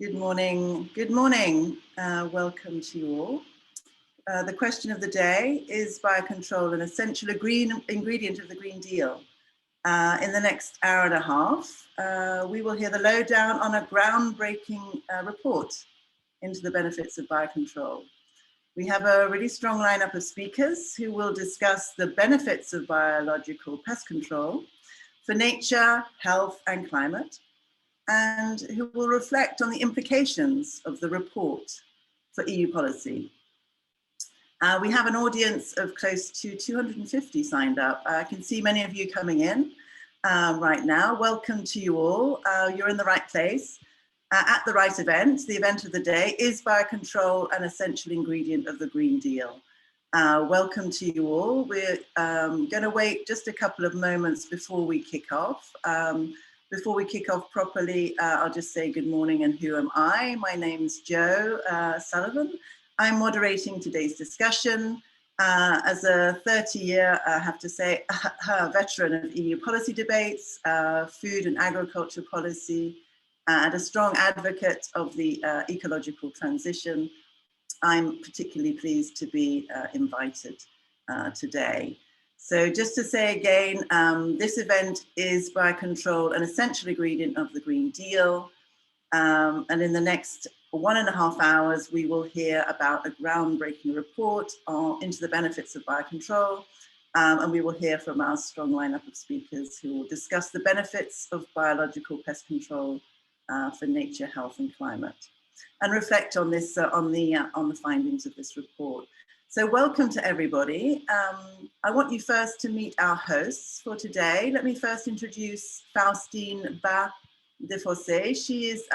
Good morning. Good morning. Welcome to you all. The question of the day is biocontrol an essential ingredient of the Green Deal? In the next hour and a half, we will hear the lowdown on a groundbreaking report into the benefits of biocontrol. We have a really strong lineup of speakers who will discuss the benefits of biological pest control for nature, health and climate, and who will reflect on the implications of the report for EU policy. We have an audience of close to 250 signed up. I can see many of you coming in right now. Welcome to you all. You're in the right place, at the right event. The event of the day is biocontrol, an essential ingredient of the Green Deal. Welcome to you all. We're going to wait just a couple of moments before we kick off. Before we kick off properly, I'll just say good morning and who am I? My name's Jo Sullivan. I'm moderating today's discussion. As a 30-year, I have to say, veteran of EU policy debates, food and agriculture policy, and a strong advocate of the ecological transition, I'm particularly pleased to be invited today. So just to say again, this event is biocontrol, an essential ingredient of the Green Deal. And in the next 1.5 hours, we will hear about a groundbreaking report into the benefits of biocontrol. And we will hear from our strong lineup of speakers who will discuss the benefits of biological pest control for nature, health and climate, and reflect on this, on the findings of this report. So welcome to everybody. I want you first to meet our hosts for today. Let me first introduce Faustine Bas-Defossé. She is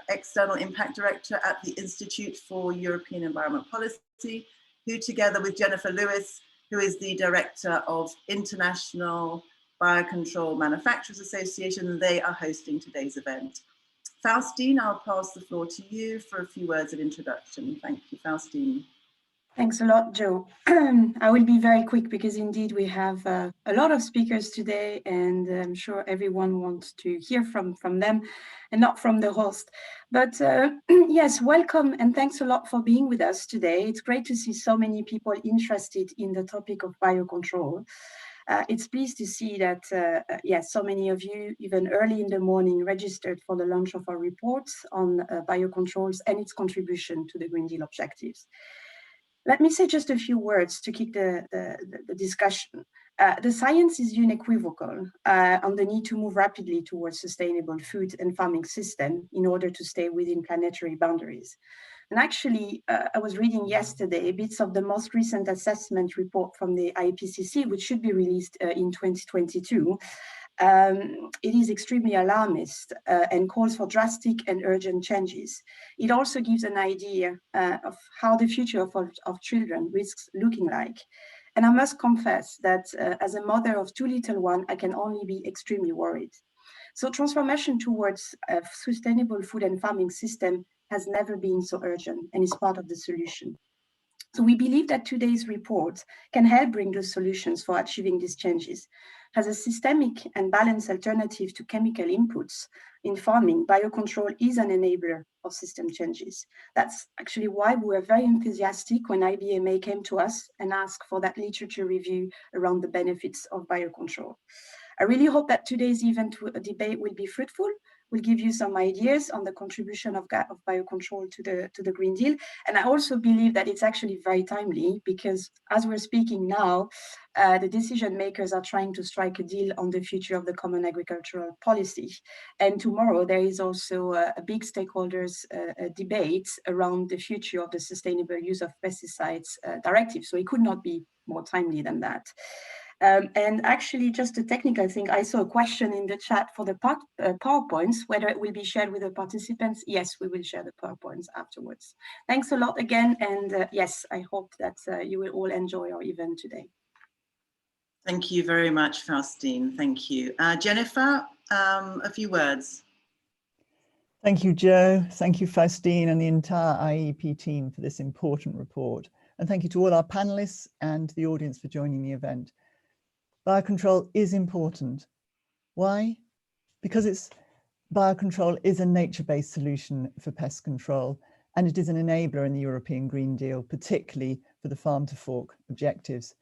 External Impact Director at the Institute for European Environment Policy, who together with Jennifer Lewis, who is the Director of International Biocontrol Manufacturers Association, they are hosting today's event. Faustine, I'll pass the floor to you for a few words of introduction. Thank you, Faustine. Thanks a lot, Jo. I will be very quick because indeed we have a lot of speakers today and I'm sure everyone wants to hear from them and not from the host. But yes, welcome and thanks a lot for being with us today. It's great to see so many people interested in the topic of biocontrol. It's pleased to see that, yes, so many of you, even early in the morning, registered for the launch of our reports on biocontrols and its contribution to the Green Deal objectives. Let me say just a few words to kick the discussion. The science is unequivocal on the need to move rapidly towards sustainable food and farming system in order to stay within planetary boundaries. And actually, I was reading yesterday bits of the most recent assessment report from the IPCC, which should be released in 2022. It is extremely alarmist and calls for drastic and urgent changes. It also gives an idea of how the future of children risks looking like. And I must confess that as a mother of 2 little ones, I can only be extremely worried. So transformation towards a sustainable food and farming system has never been so urgent and is part of the solution. So we believe that today's report can help bring those solutions for achieving these changes. As a systemic and balanced alternative to chemical inputs in farming, biocontrol is an enabler of system changes. That's actually why we were very enthusiastic when IBMA came to us and asked for that literature review around the benefits of biocontrol. I really hope that today's event debate will be fruitful. We'll give you some ideas on the contribution of biocontrol to the Green Deal. And I also believe that it's actually very timely because as we're speaking now, the decision makers are trying to strike a deal on the future of the common agricultural policy. And tomorrow there is also a big stakeholders debate around the future of the Sustainable Use of Pesticides Directive. So it could not be more timely than that. And actually, just a technical thing, I saw a question in the chat for the PowerPoints, whether it will be shared with the participants. Yes, we will share the PowerPoints afterwards. Thanks a lot again. And yes, I hope that you will all enjoy our event today. Thank you very much, Faustine. Thank you. Jennifer, a few words. Thank you, Jo. Thank you, Faustine, and the entire IEEP team for this important report. And thank you to all our panelists and the audience for joining the event. Biocontrol is important. Why? Because it's Biocontrol is a nature-based solution for pest control, and it is an enabler in the European Green Deal, particularly for the farm to fork objectives.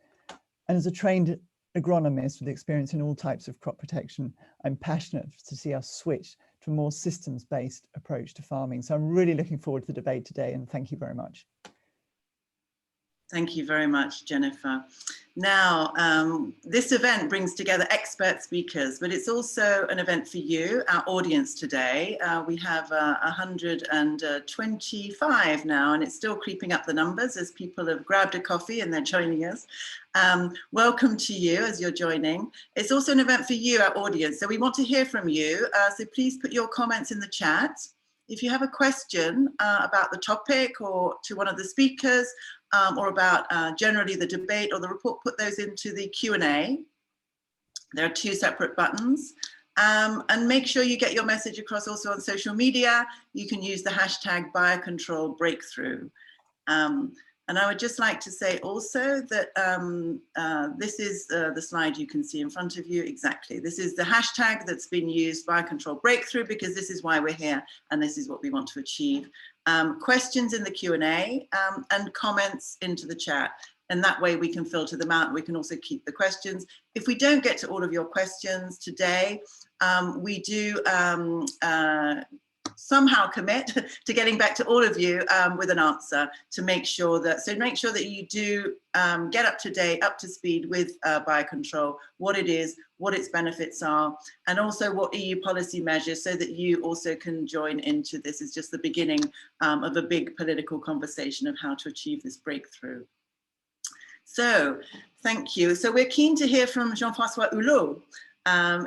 And as a trained agronomist with experience in all types of crop protection, I'm passionate to see us switch to a more systems-based approach to farming. So I'm really looking forward to the debate today, and thank you very much. Thank you very much, Jennifer. Now, this event brings together expert speakers, but it's also an event for you, our audience today. We have 125 now, and it's still creeping up the numbers as people have grabbed a coffee and they're joining us. Welcome to you as you're joining. It's also an event for you, our audience, so we want to hear from you. So please put your comments in the chat. If you have a question about the topic or to one of the speakers, or about generally the debate or the report, put those into the Q&A. There are 2 separate buttons. And make sure you get your message across also on social media. You can use the hashtag Biocontrol Breakthrough. And I would just like to say also that this is the slide you can see in front of you. Exactly. This is the hashtag that's been used, Biocontrol Breakthrough, because this is why we're here and this is what we want to achieve. Questions in the Q&A and comments into the chat. And that way we can filter them out. We can also keep the questions. If we don't get to all of your questions today, we do somehow commit to getting back to all of you with an answer to make sure that, you do get up to date, up to speed with biocontrol, what it is, what its benefits are, and also what EU policy measures, so that you also can join into this. It's just the beginning of a big political conversation of how to achieve this breakthrough. So, thank you. So we're keen to hear from Jean-François Hulot,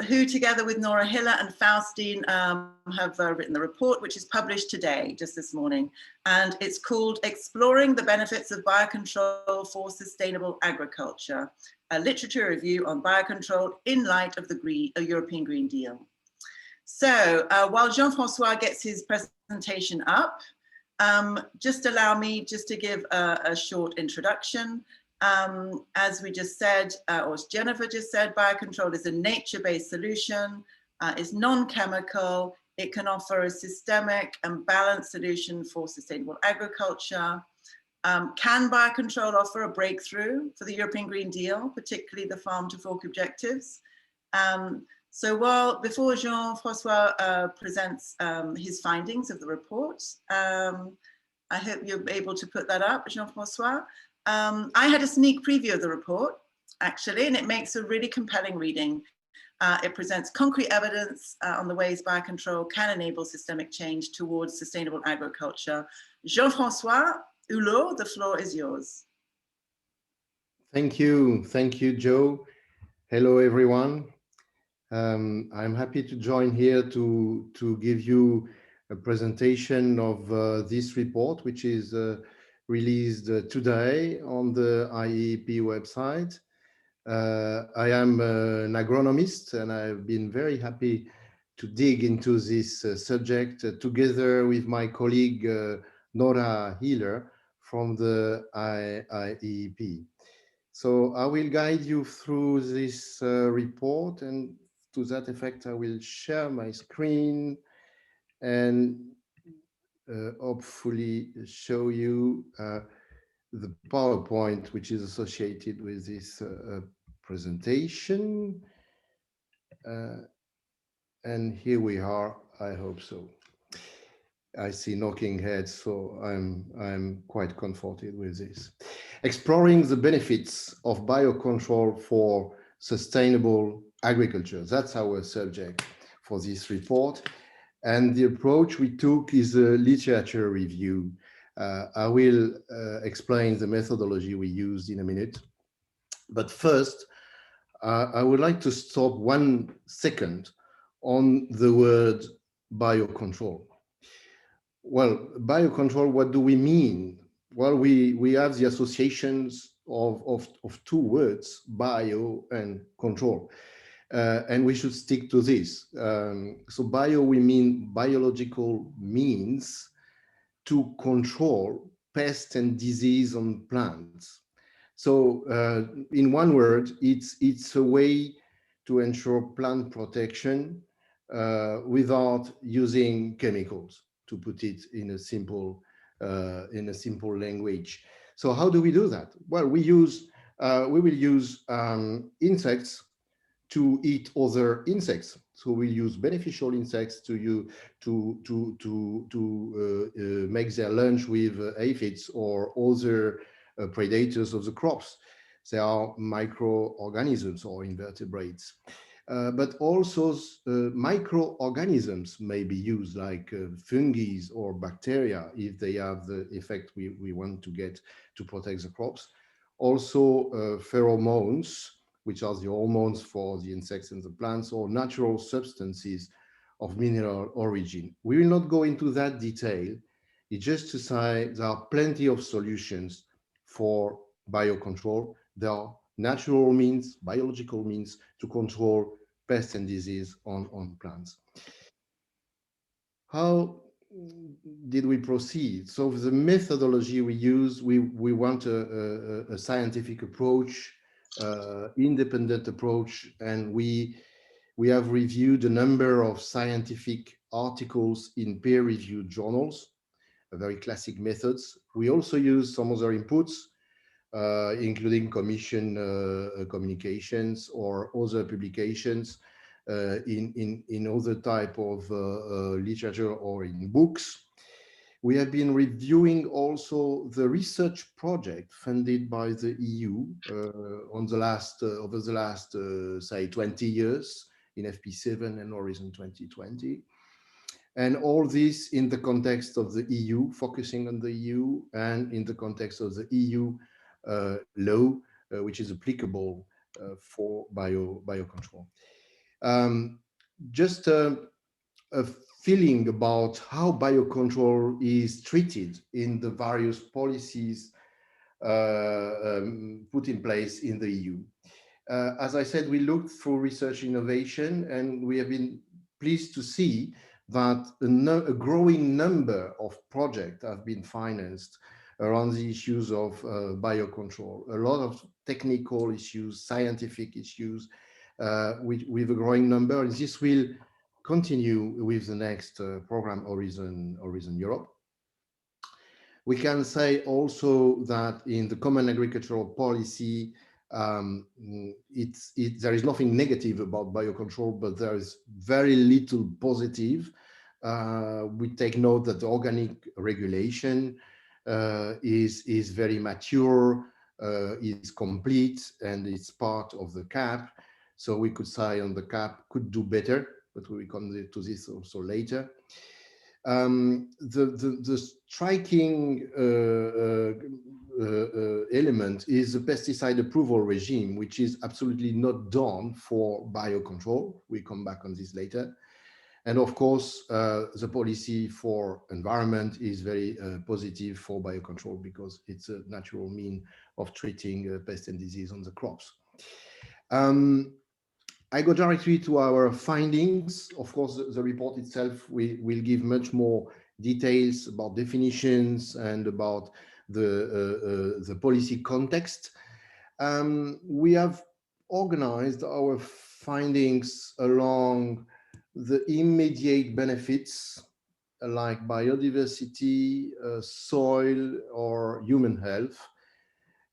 who together with Nora Hiller and Faustine have written the report, which is published today, just this morning. And it's called Exploring the Benefits of Biocontrol for Sustainable Agriculture, a literature review on biocontrol in light of the European Green Deal. So while Jean-François gets his presentation up, just allow me just to give a short introduction. As we just said, or as Jennifer just said, biocontrol is a nature-based solution. It's non-chemical. It can offer a systemic and balanced solution for sustainable agriculture. Can biocontrol offer a breakthrough for the European Green Deal, particularly the farm to fork objectives? So before Jean-François presents his findings of the report, I hope you're able to put that up, Jean-François. I had a sneak preview of the report, actually, and it makes a really compelling reading. It presents concrete evidence on the ways biocontrol can enable systemic change towards sustainable agriculture. Jean-François Hulot, the floor is yours. Thank you, Joe. Hello, everyone. I'm happy to join here to give you a presentation of this report, which is released today on the IEEP website. I am an agronomist, and I've been very happy to dig into this subject together with my colleague Nora Hiller from the IEEP. So I will guide you through this report, and to that effect, I will share my screen and hopefully show you the PowerPoint which is associated with this presentation. And here we are, I hope so. I see knocking heads, so I'm quite comforted with this. Exploring the benefits of biocontrol for sustainable agriculture. That's our subject for this report. And the approach we took is a literature review. I will explain the methodology we used in a minute. But first, I would like to stop 1 second on the word biocontrol. Well, biocontrol, what do we mean? Well, we have the associations of 2 words, bio and control. And we should stick to this. So bio, we mean biological means to control pest and disease on plants. So in one word, it's a way to ensure plant protection without using chemicals, to put it in a simple language. So how do we do that? Well, we will use insects to eat other insects. So we use beneficial insects to make their lunch with aphids or other predators of the crops. They are microorganisms or invertebrates. But also microorganisms may be used, like fungi or bacteria, if they have the effect we want to get to protect the crops. Also pheromones, which are the hormones for the insects and the plants, or natural substances of mineral origin. We will not go into that detail. It's just to say there are plenty of solutions for biocontrol. There are natural means, biological means to control pests and disease on plants. How did we proceed? So the methodology we use, we want a scientific approach, independent approach, and we have reviewed a number of scientific articles in peer-reviewed journals, very classic methods. We also use some other inputs, including commission communications or other publications in other type of literature or in books. We have been reviewing also the research project funded by the EU over the last say 20 years in FP7 and Horizon 2020. And all this in the context of the EU, focusing on the EU, and in the context of the EU law, which is applicable for biocontrol. Just a feeling about how biocontrol is treated in the various policies put in place in the EU. As I said, we looked through research innovation, and we have been pleased to see that a growing number of projects have been financed around the issues of biocontrol. A lot of technical issues, scientific issues, with a growing number, and this will continue with the next program, Horizon Europe. We can say also that in the Common Agricultural Policy, there is nothing negative about biocontrol, but there is very little positive. We take note that the organic regulation is very mature, is complete, and it's part of the CAP. So we could say on the CAP could do better, but we will come to this also later. The striking element is the pesticide approval regime, which is absolutely not done for biocontrol. We come back on this later. And of course, the policy for environment is very positive for biocontrol because it's a natural mean of treating pest and disease on the crops. I go directly to our findings. Of course, the report itself will give much more details about definitions and about the policy context. We have organized our findings along the immediate benefits like biodiversity, soil, or human health,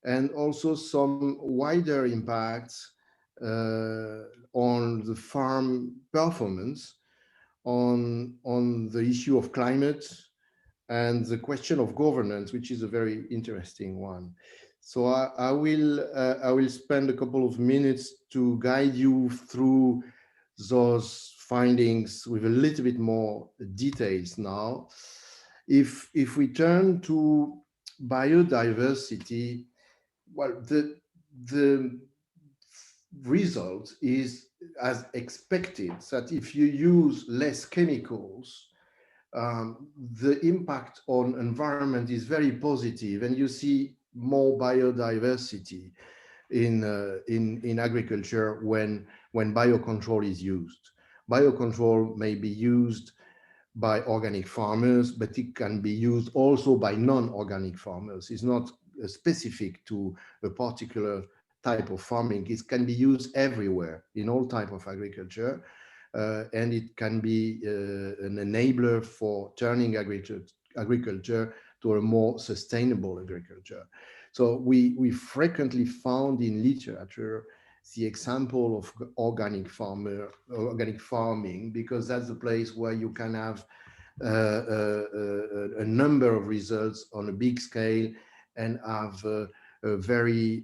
and also some wider impacts on the farm performance, on the issue of climate, and the question of governance, which is a very interesting one. So I will spend a couple of minutes to guide you through those findings with a little bit more details now. If we turn to biodiversity, well, the result is as expected, that if you use less chemicals, the impact on environment is very positive, and you see more biodiversity in agriculture when biocontrol is used. Biocontrol may be used by organic farmers, but it can be used also by non-organic farmers. It's not specific to a particular type of farming. It can be used everywhere in all type of agriculture. and it can be an enabler for turning agriculture to a more sustainable agriculture. So we frequently found in literature the example of organic farming, because that's the place where you can have a number of results on a big scale and have very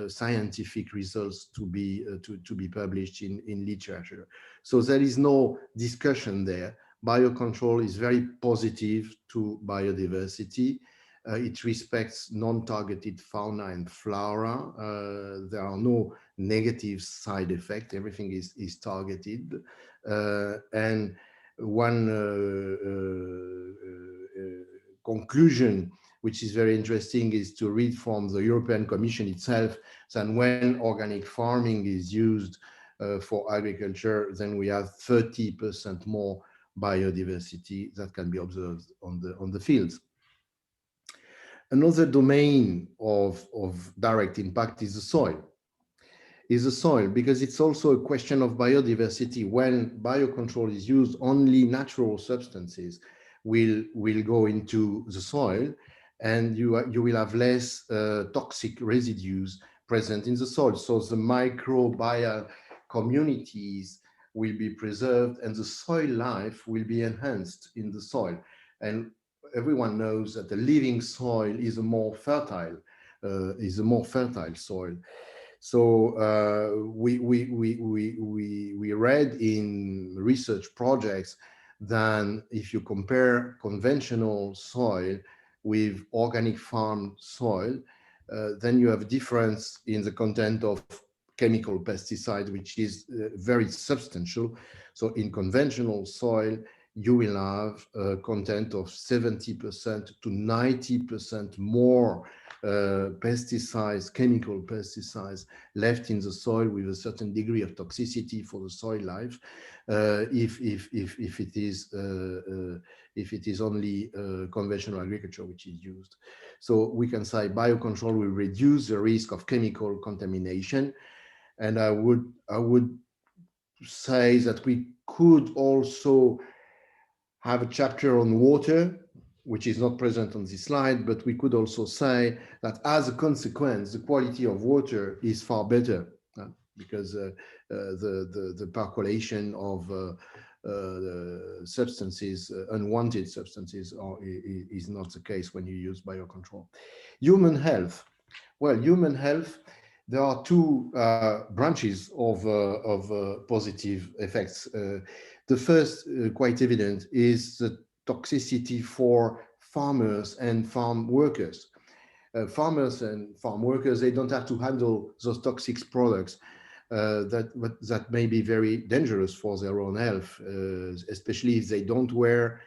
scientific results to be published in literature. So there is no discussion there. Biocontrol is very positive to biodiversity. It respects non-targeted fauna and flora. There are no negative side effects. Everything is targeted. And one conclusion, which is very interesting, is to read from the European Commission itself, that when organic farming is used for agriculture, then we have 30% more biodiversity that can be observed on the fields. Another domain of direct impact is the soil. Because it's also a question of biodiversity. When biocontrol is used, only natural substances will go into the soil, and you will have less toxic residues present in the soil. So the microbial communities will be preserved, and the soil life will be enhanced in the soil. And everyone knows that the living soil is a more fertile soil. So we read in research projects that if you compare conventional soil with organic farm soil, then you have a difference in the content of chemical pesticide, which is very substantial. So in conventional soil, you will have a content of 70% to 90% more pesticides, chemical pesticides left in the soil with a certain degree of toxicity for the soil life, if it is only conventional agriculture which is used. So we can say biocontrol will reduce the risk of chemical contamination, and I would say that we could also have a chapter on water, which is not present on this slide, but we could also say that as a consequence, the quality of water is far better because the percolation of substances, unwanted substances, is not the case when you use biocontrol. Human health. Well, human health, there are two branches of positive effects. The first, quite evident, is the toxicity for farmers and farm workers. Farmers and farm workers, they don't have to handle those toxic products that may be very dangerous for their own health, especially if they don't wear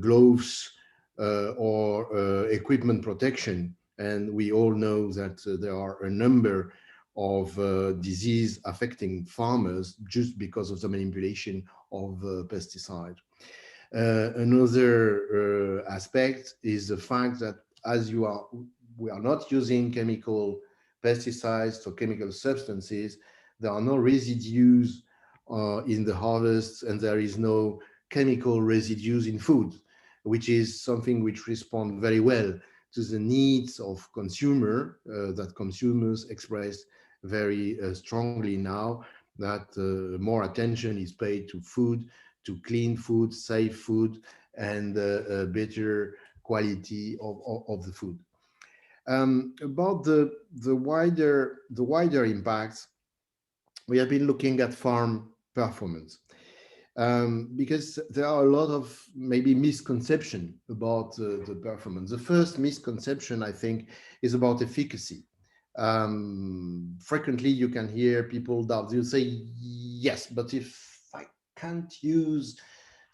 gloves or equipment protection. And we all know that there are a number of disease affecting farmers just because of the manipulation of pesticide. Another aspect is the fact that we are not using chemical pesticides or chemical substances. There are no residues in the harvest, and there is no chemical residues in food, which is something which responds very well to the needs of that consumers express very strongly now, that more attention is paid to food, to clean food, safe food, and a better quality of the food. About the wider impacts, we have been looking at farm performance. Because there are a lot of maybe misconception about the performance. The first misconception, I think, is about efficacy. Frequently you can hear people doubt. They'll say, yes, but if I can't use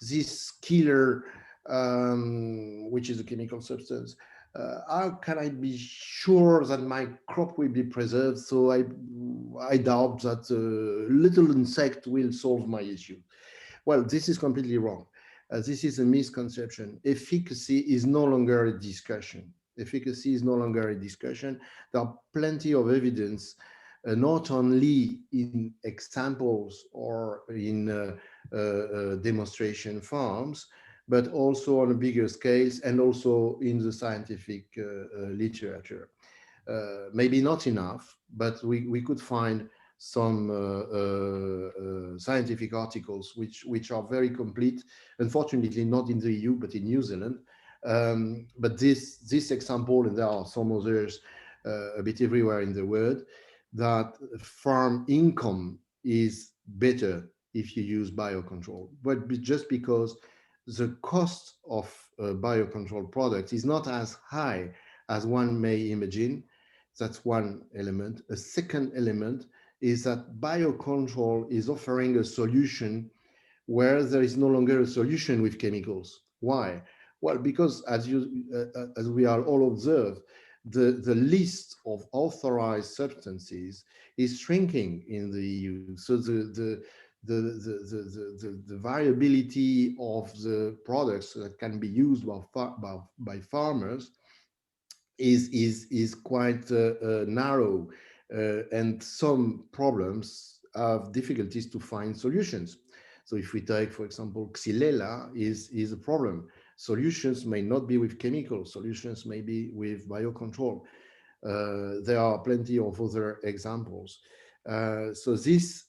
this killer, which is a chemical substance, how can I be sure that my crop will be preserved? So I doubt that little insect will solve my issue. Well, this is completely wrong. This is a misconception. Efficacy is no longer a discussion. Efficacy is no longer a discussion. There are plenty of evidence, not only in examples or in demonstration farms, but also on a bigger scales and also in the scientific literature. Maybe not enough, but we could find some scientific articles which are very complete. Unfortunately, not in the EU, but in New Zealand. But this example, and there are some others a bit everywhere in the world, that farm income is better if you use biocontrol, but just because the cost of biocontrol products is not as high as one may imagine. That's one element. A second element is that biocontrol is offering a solution where there is no longer a solution with chemicals. Why? Well, because as we are all observed, the list of authorized substances is shrinking in the EU. So the variability of the products that can be used by farmers is quite narrow, and some problems have difficulties to find solutions. So if we take, for example, Xylella is a problem. Solutions may not be with chemicals, solutions may be with biocontrol. There are plenty of other examples. So this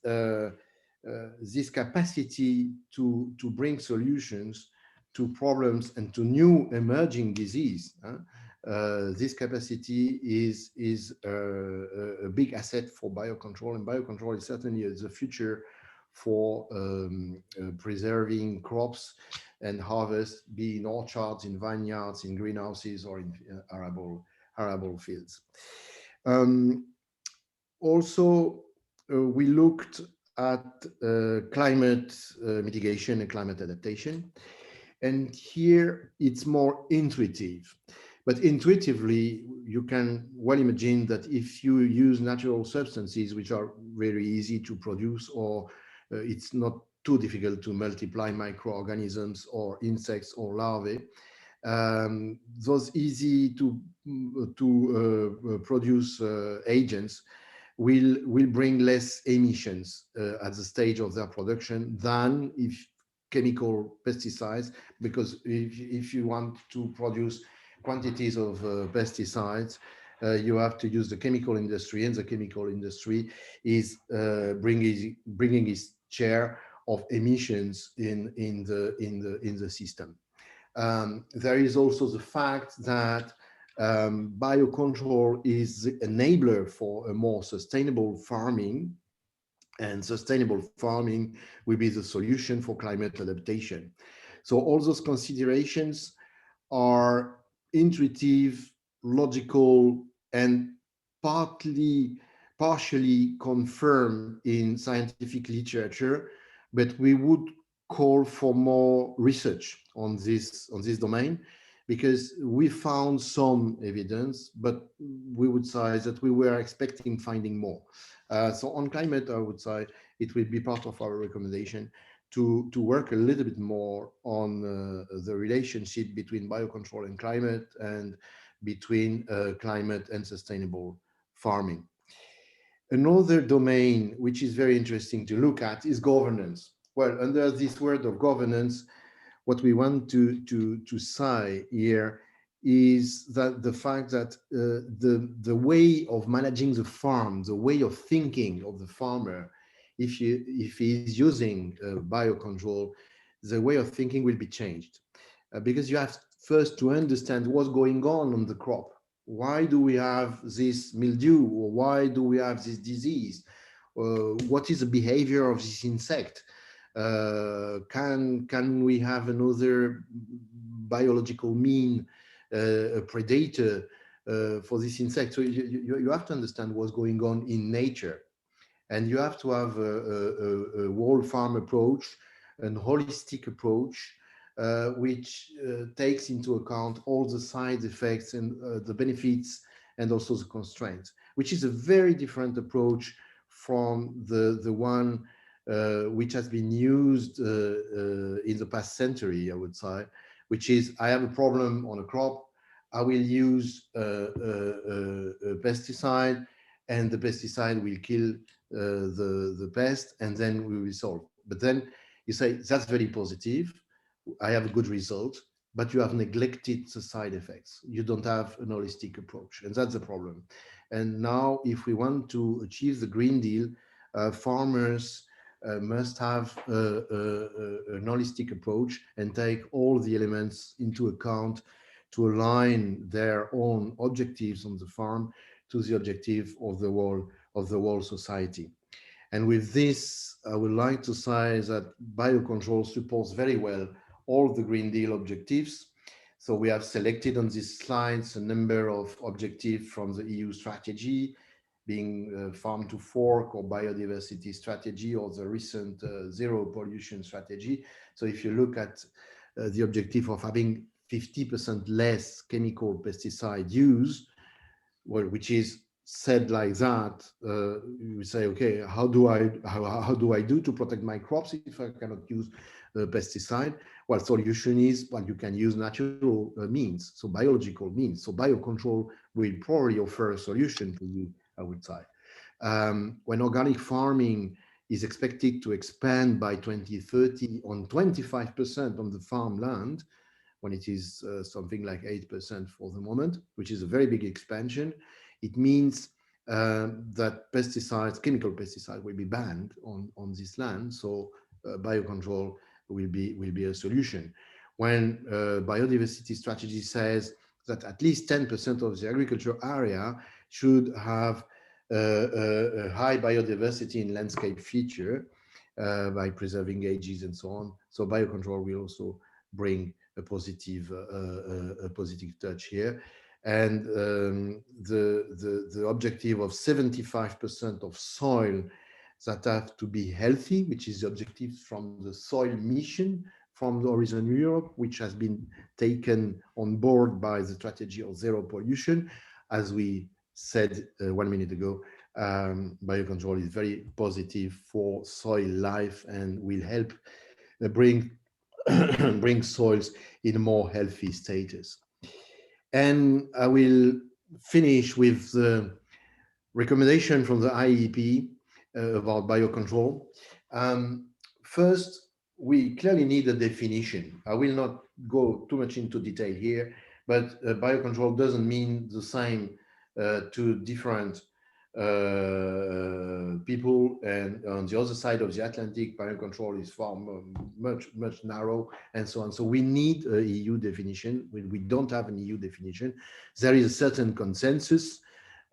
capacity to bring solutions to problems and to new emerging disease, this capacity is a big asset for biocontrol, and biocontrol is certainly the future for preserving crops and harvest, be in orchards, in vineyards, in greenhouses, or in arable fields. Also, we looked at climate mitigation and climate adaptation. And here it's more intuitive. But intuitively, you can well imagine that if you use natural substances, which are very easy to produce, or it's not too difficult to multiply microorganisms or insects or larvae, those easy to produce agents will bring less emissions at the stage of their production than if chemical pesticides, because if you want to produce quantities of pesticides, you have to use the chemical industry, and the chemical industry is bringing its share of emissions in the system. There is also the fact that biocontrol is the enabler for a more sustainable farming, and sustainable farming will be the solution for climate adaptation. So all those considerations are intuitive, logical, and partially confirmed in scientific literature, but we would call for more research on this domain, because we found some evidence, but we would say that we were expecting finding more. So on climate, I would say it will be part of our recommendation to work a little bit more on the relationship between biocontrol and climate, and between climate and sustainable farming. Another domain which is very interesting to look at is governance. Well, under this word of governance, what we want to say here is that the fact that the way of managing the farm, the way of thinking of the farmer, if he is using biocontrol, the way of thinking will be changed, because you have first to understand what's going on the crop. Why do we have this mildew, or why do we have this disease? What is the behavior of this insect? Can we have another biological mean, a predator for this insect? So you have to understand what's going on in nature, and you have to have a whole farm approach, an holistic approach, which takes into account all the side effects and the benefits, and also the constraints, which is a very different approach from the one which has been used in the past century, I would say, which is, I have a problem on a crop, I will use a pesticide, and the pesticide will kill the pest, and then we will solve. But then You say, that's very positive. I have a good result, but you have neglected the side effects. You don't have an holistic approach, and that's the problem. And now, if we want to achieve the Green Deal, farmers must have an holistic approach and take all the elements into account to align their own objectives on the farm to the objective of the whole society. And with this, I would like to say that biocontrol supports very well all the Green Deal objectives. So we have selected on these slides a number of objectives from the EU strategy, being farm to fork or biodiversity strategy, or the recent zero pollution strategy. So if you look at the objective of having 50% less chemical pesticide use, well, which is said like that, you say, okay, how do I do to protect my crops if I cannot use pesticide? Well, solution is, well, you can use natural means, so biological means. So biocontrol will probably offer a solution to you, I would say. When organic farming is expected to expand by 2030 on 25% on the farmland, when it is something like 8% for the moment, which is a very big expansion, it means that pesticides, chemical pesticides, will be banned on this land. So biocontrol will be a solution. When biodiversity strategy says that at least 10% of the agriculture area should have a high biodiversity in landscape feature by preserving ages and so on. So biocontrol will also bring a positive touch here. And the objective of 75% of soil that have to be healthy, which is the objective from the soil mission from the Horizon Europe, which has been taken on board by the strategy of zero pollution. As we said 1 minute ago, biocontrol is very positive for soil life and will help bring soils in a more healthy status. And I will finish with the recommendation from the IEEP about biocontrol. First, we clearly need a definition. I will not go too much into detail here, but biocontrol doesn't mean the same to different people, and on the other side of the Atlantic, biocontrol is far much narrow, and so on. So we need a EU definition. We don't have an EU definition. There is a certain consensus,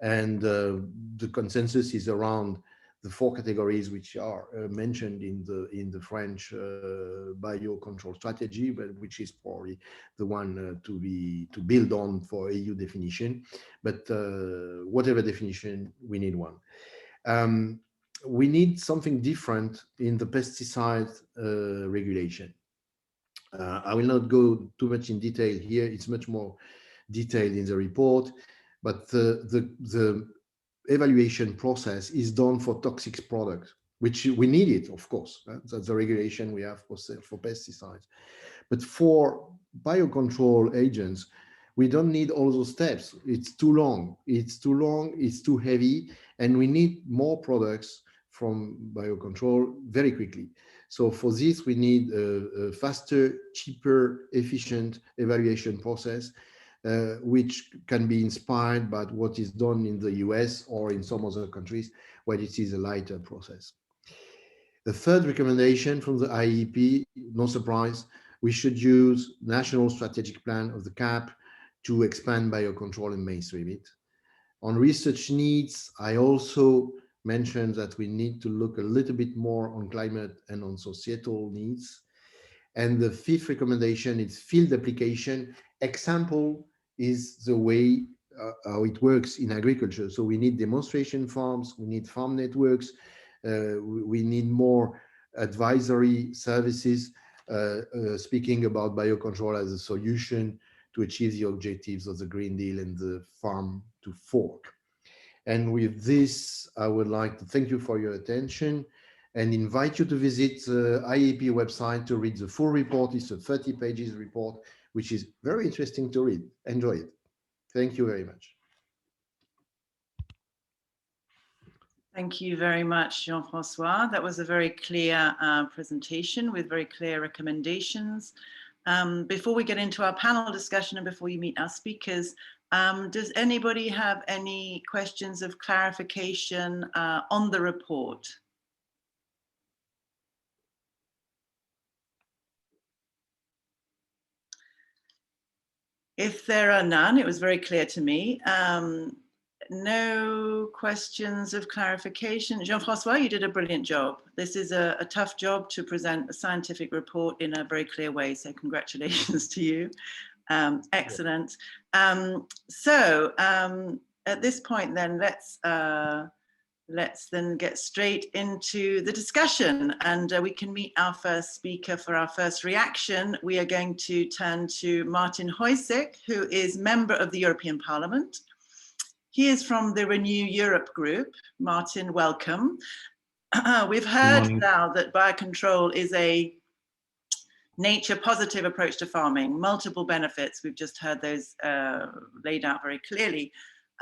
and the consensus is around the 4 categories which are mentioned in the French biocontrol strategy, but which is probably the one to build on for EU definition. But whatever definition, we need one. We need something different in the pesticide regulation. I will not go too much in detail here. It's much more detailed in the report, but the evaluation process is done for toxic products, which we need it, of course. That's the regulation we have for pesticides. But for biocontrol agents, we don't need all those steps. It's too long. It's too heavy, and we need more products from biocontrol very quickly. So for this, we need a faster, cheaper, efficient evaluation process, which can be inspired by what is done in the US or in some other countries where it is a lighter process. The third recommendation from the IEEP, no surprise, we should use national strategic plan of the CAP to expand biocontrol and mainstream it. On research needs, I also mentioned that we need to look a little bit more on climate and on societal needs. And the fifth recommendation is field application. Example is the way how it works in agriculture. So we need demonstration farms, we need farm networks, we need more advisory services, speaking about biocontrol as a solution to achieve the objectives of the Green Deal and the farm to fork. And with this, I would like to thank you for your attention and invite you to visit the IEEP website to read the full report. It's a 30 pages report, which is very interesting to read. Enjoy it. Thank you very much. Thank you very much, Jean-François. That was a very clear presentation with very clear recommendations. Before we get into our panel discussion and before you meet our speakers, does anybody have any questions of clarification on the report? If there are none, it was very clear to me. No questions of clarification. Jean-François, you did a brilliant job. This is a tough job to present a scientific report in a very clear way, so congratulations to you. Excellent. At this point then, let's then get straight into the discussion, and we can meet our first speaker for our first reaction. We are going to turn to Martin Heusig, who is member of the European Parliament. He is from the Renew Europe group. Martin, welcome. We've heard now that biocontrol is a nature positive approach to farming, multiple benefits. We've just heard those laid out very clearly.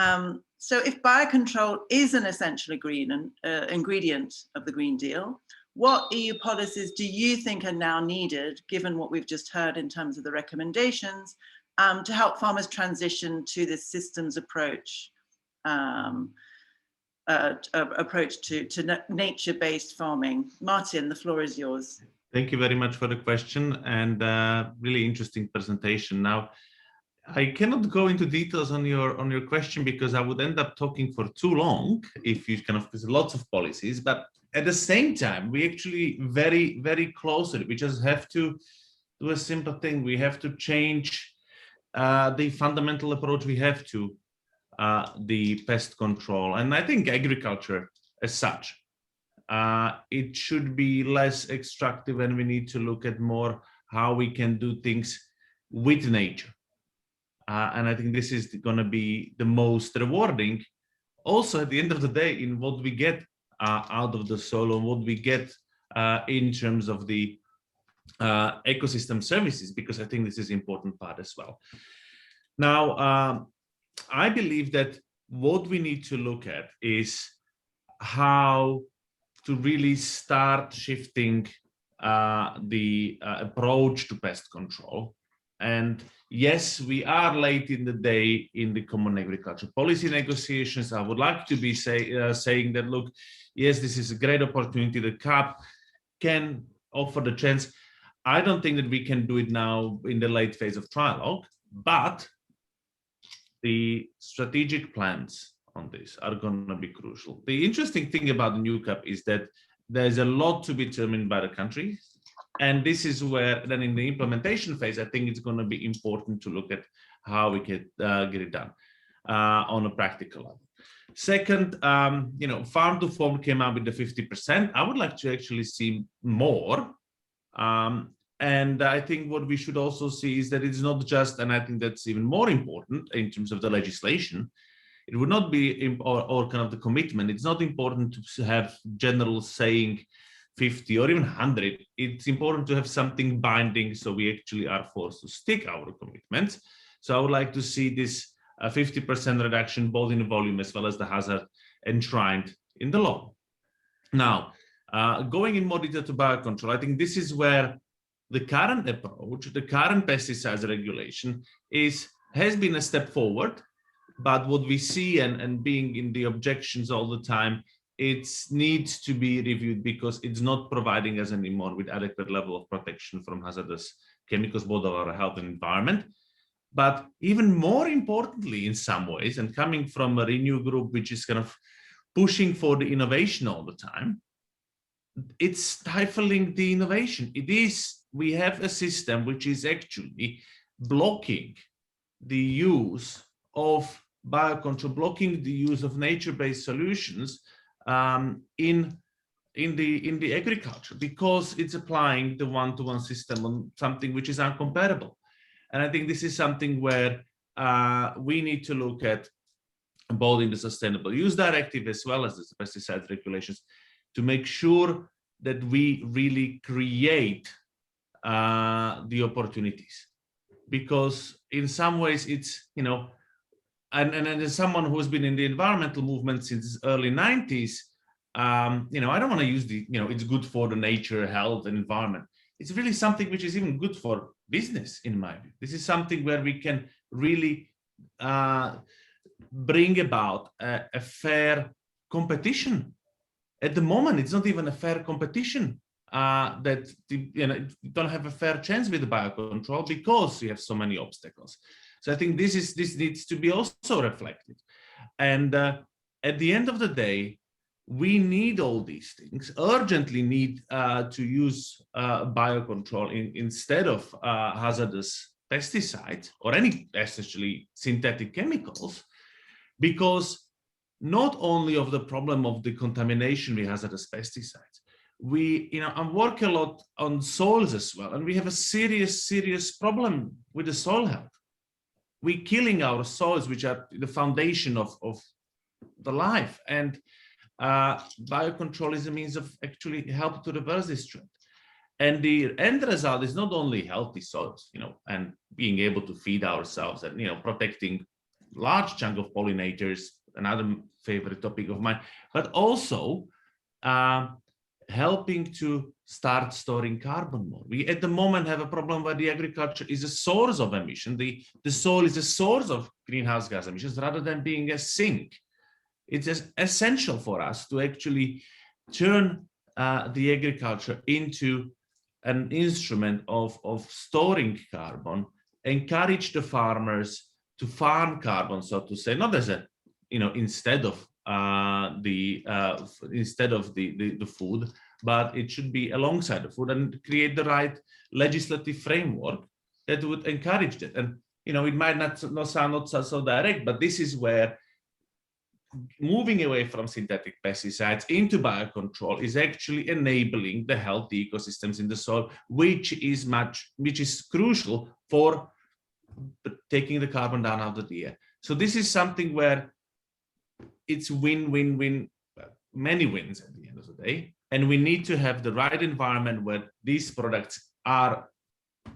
So if biocontrol is an essential ingredient of the Green Deal, what EU policies do you think are now needed, given what we've just heard in terms of the recommendations, to help farmers transition to this systems approach, to nature-based farming? Martin, the floor is yours. Thank you very much for the question, and really interesting presentation. Now, I cannot go into details on your question because I would end up talking for too long if you there's lots of policies, but at the same time, we actually very, very closely, we just have to do a simple thing. We have to change the fundamental approach we have to the pest control. And I think agriculture as such, it should be less extractive, and we need to look at more how we can do things with nature. And I think this is going to be the most rewarding. Also, at the end of the day, in what we get out of the soil, and what we get in terms of the ecosystem services, because I think this is an important part as well. Now, I believe that what we need to look at is how to really start shifting the approach to pest control. And yes, we are late in the day in the common agriculture policy negotiations. I would like to be saying that, look, yes, this is a great opportunity. The CAP can offer the chance. I don't think that we can do it now in the late phase of trialogue, but the strategic plans on this are going to be crucial. The interesting thing about the new CAP is that there's a lot to be determined by the countries. And this is where then in the implementation phase, I think it's going to be important to look at how we can get it done on a practical level. Second, farm to fork came out with the 50%. I would like to actually see more. And I think what we should also see is that it's not just, and I think that's even more important in terms of the legislation, it would not be, or kind of the commitment, it's not important to have general saying 50 or even 100. It's important to have something binding so we actually are forced to stick our commitments. So I would like to see this 50% reduction both in volume as well as the hazard enshrined in the law. Now, going in more detail to biocontrol, I think this is where the current approach, the current pesticides regulation has been a step forward, but what we see and being in the objections all the time, it needs to be reviewed because it's not providing us anymore with adequate level of protection from hazardous chemicals, both of our health and environment. But even more importantly, in some ways, and coming from a Renew group, which is kind of pushing for the innovation all the time, it's stifling the innovation. We have a system which is actually blocking the use of biocontrol, blocking the use of nature-based solutions in the agriculture, because it's applying the one-to-one system on something which is incomparable. And I think this is something where we need to look at both in the Sustainable Use Directive as well as the Pesticides regulations to make sure that we really create the opportunities. Because in some ways it's, and as someone who's been in the environmental movement since the early 90s, I don't want to use it's good for the nature, health, and environment. It's really something which is even good for business, in my view. This is something where we can really bring about a fair competition. At the moment, it's not even a fair competition. That you don't have a fair chance with the biocontrol because we have so many obstacles. So I think this needs to be also reflected. And at the end of the day, we need all these things, urgently need to use biocontrol instead of hazardous pesticides or any essentially synthetic chemicals, because not only of the problem of the contamination with hazardous pesticides, I work a lot on soils as well, and we have a serious problem with the soil health. We're killing our soils, which are the foundation of the life, and biocontrol is a means of actually help to reverse this trend. And the end result is not only healthy soils, and being able to feed ourselves and, protecting large chunk of pollinators, another favorite topic of mine, but also helping to start storing carbon more. We at the moment have a problem where the agriculture is a source of emission. The soil is a source of greenhouse gas emissions rather than being a sink. It's essential for us to actually turn the agriculture into an instrument of storing carbon, encourage the farmers to farm carbon, so to say, not as a, instead of the food, but it should be alongside the food, and create the right legislative framework that would encourage that. And it might not sound so direct, but this is where moving away from synthetic pesticides into biocontrol is actually enabling the healthy ecosystems in the soil, which is crucial for taking the carbon down out of the air. So this is something where it's win-win-win, many wins at the end of the day. And we need to have the right environment where these products are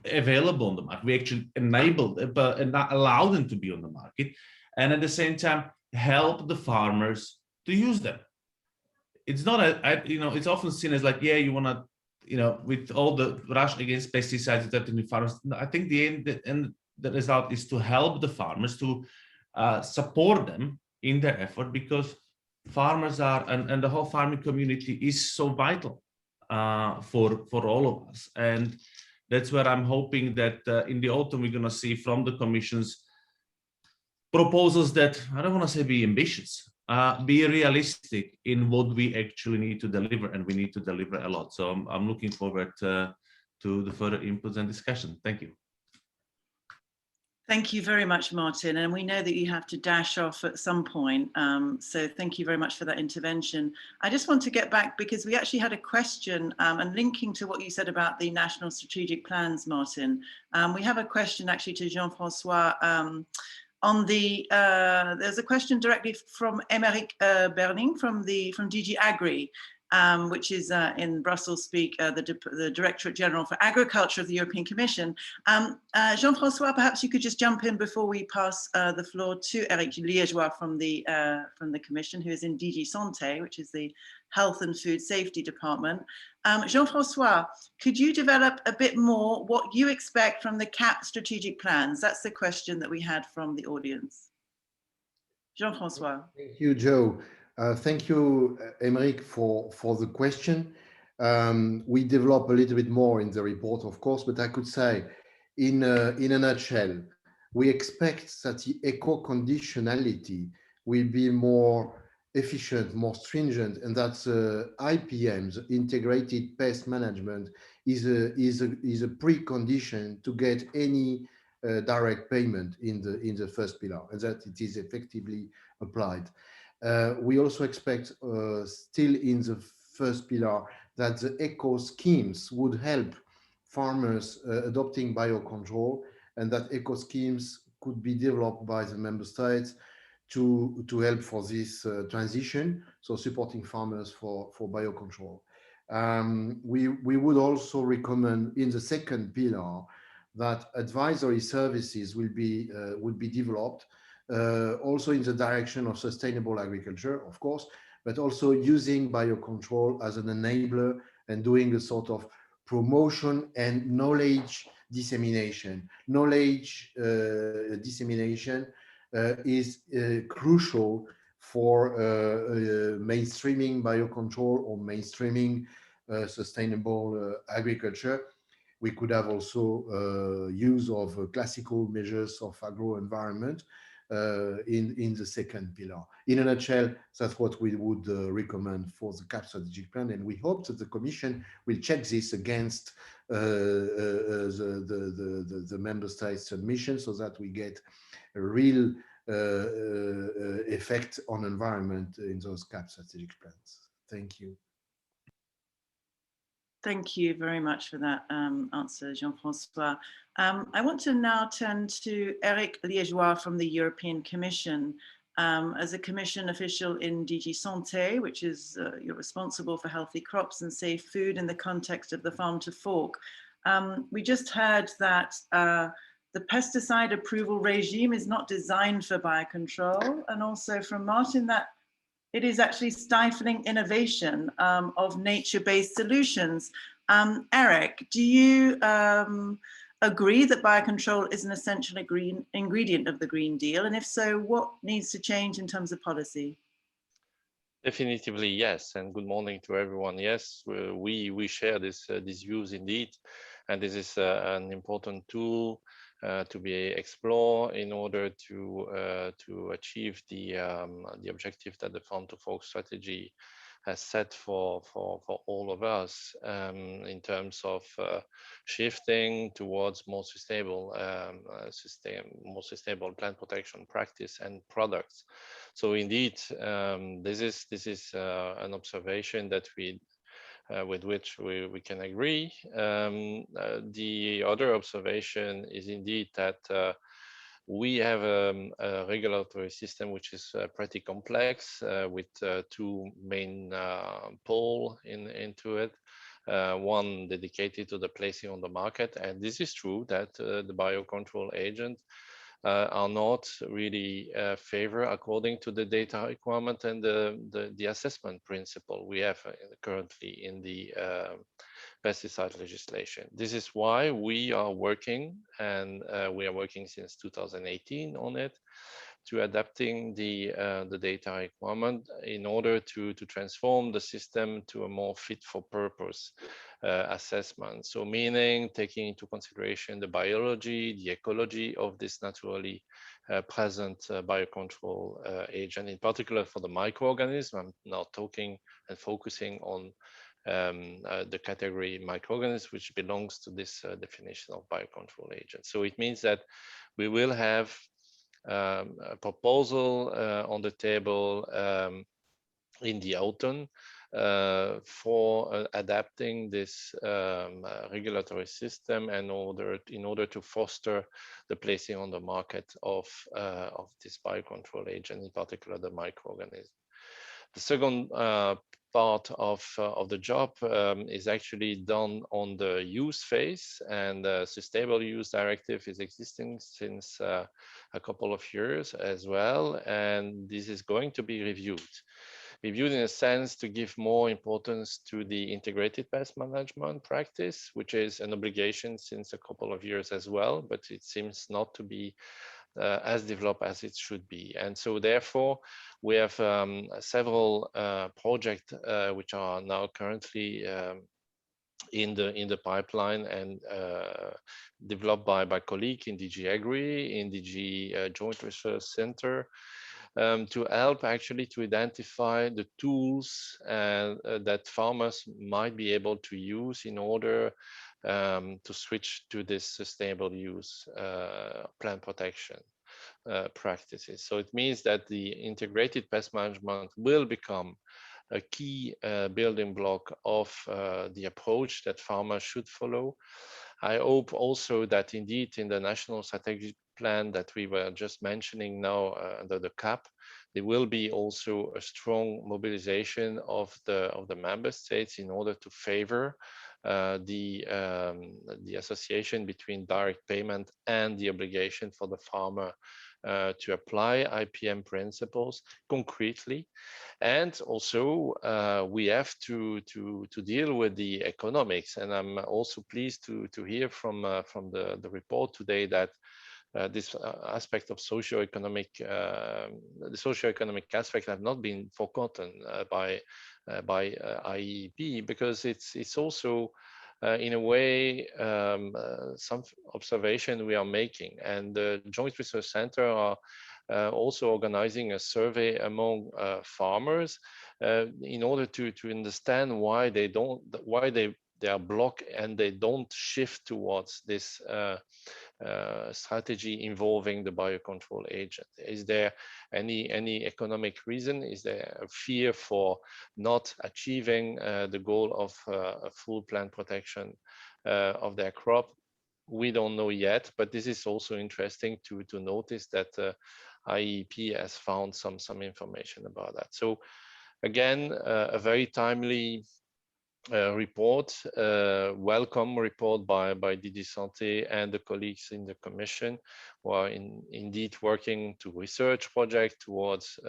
available on the market. We actually enable them, and not allow them to be on the market. And at the same time, help the farmers to use them. It's not it's often seen as like, yeah, you want to, with all the rush against pesticides that the farmers. I think the result is to help the farmers, to support them in their effort, because farmers are, and the whole farming community is so vital for all of us. And that's where I'm hoping that in the autumn, we're going to see from the Commission's proposals that, I don't want to say be ambitious, be realistic in what we actually need to deliver, and we need to deliver a lot. So I'm looking forward to the further inputs and discussion. Thank you. Thank you very much, Martin. And we know that you have to dash off at some point. So thank you very much for that intervention. I just want to get back, because we actually had a question, and linking to what you said about the national strategic plans, Martin. We have a question actually to Jean-François on the, there's a question directly from Émeric Berning from DG Agri, which is in Brussels speak, the Directorate General for Agriculture of the European Commission. Jean-François, perhaps you could just jump in before we pass the floor to Eric Liégeois from the Commission, who is in DG Santé, which is the Health and Food Safety Department. Jean-François, could you develop a bit more what you expect from the CAP strategic plans? That's the question that we had from the audience. Jean-François. Thank you, Joe. Thank you, Émeric, for the question. We develop a little bit more in the report, of course, but I could say in a nutshell, we expect that the eco-conditionality will be more efficient, more stringent, and that IPMs, integrated pest management, is a precondition to get any direct payment in the first pillar, and that it is effectively applied. We also expect still in the first pillar that the eco schemes would help farmers adopting biocontrol, and that eco schemes could be developed by the member states to help for this transition, so supporting farmers for biocontrol. We would also recommend in the second pillar that advisory services would be developed, also in the direction of sustainable agriculture, of course, but also using biocontrol as an enabler and doing a sort of promotion and knowledge dissemination. Knowledge dissemination is crucial for mainstreaming biocontrol or mainstreaming sustainable agriculture. We could have also use of classical measures of agro-environment in the second pillar. In a nutshell, that's what we would recommend for the CAP strategic plan, and we hope that the Commission will check this against the member states' submission, so that we get a real effect on environment in those CAP strategic plans. Thank you. Thank you very much for that answer, Jean-François. I want to now turn to Eric Liégeois from the European Commission. As a Commission official in DG Santé, which is you're responsible for healthy crops and safe food in the context of the farm to fork. We just heard that the pesticide approval regime is not designed for biocontrol, and also from Martin that it is actually stifling innovation of nature-based solutions. Eric, do you agree that biocontrol is an essential ingredient of the Green Deal? And if so, what needs to change in terms of policy? Definitively, yes. And good morning to everyone. Yes, we share these views indeed. And this is an important tool to be explored in order to achieve the objective that the farm to fork strategy has set for all of us in terms of shifting towards more sustainable plant protection practice and products. So indeed, this is an observation that with which we can agree. The other observation is indeed that we have a regulatory system which is pretty complex with two main poles into it. One dedicated to the placing on the market, and this is true that the biocontrol agents are not really favored according to the data requirement and the assessment principle we have currently in the pesticide legislation. This is why we are working, and we are working since 2018 on it, to adapting the data requirement in order to transform the system to a more fit for purpose assessment. So meaning taking into consideration the biology, the ecology of this naturally present biocontrol agent, in particular for the microorganism. I'm now talking and focusing on the category microorganisms, which belongs to this definition of biocontrol agent. So it means that we will have a proposal on the table in the autumn for adapting this regulatory system in order to foster the placing on the market of this biocontrol agent, in particular the microorganism. The second part of the job is actually done on the use phase, and the Sustainable Use Directive is existing since a couple of years as well, and this is going to be reviewed in a sense to give more importance to the integrated pest management practice, which is an obligation since a couple of years as well, but it seems not to be as developed as it should be. And so therefore we have several projects which are now currently in the pipeline and developed by colleagues in DG Agri, in DG Joint Research Center, to help actually to identify the tools that farmers might be able to use in order to switch to this sustainable use plant protection practices. So it means that the integrated pest management will become a key building block of the approach that farmers should follow. I hope also that indeed in the national strategic plan that we were just mentioning now under the CAP, there will be also a strong mobilization of the member states in order to favor the association between direct payment and the obligation for the farmer to apply IPM principles concretely. And also we have to deal with the economics. And I'm also pleased to hear from the report today that this aspect of socioeconomic, the socioeconomic aspect have not been forgotten by IEEP, because it's also in a way some observation we are making. And the Joint Research Center are also organizing a survey among farmers in order to understand why they are blocked and they don't shift towards this strategy involving the biocontrol agent. Is there any economic reason? Is there a fear for not achieving the goal of a full plant protection of their crop? We don't know yet, but this is also interesting to notice that IEEP has found some information about that. So again, a very timely report, welcome report by DG Santé and the colleagues in the Commission, who are indeed working to research project towards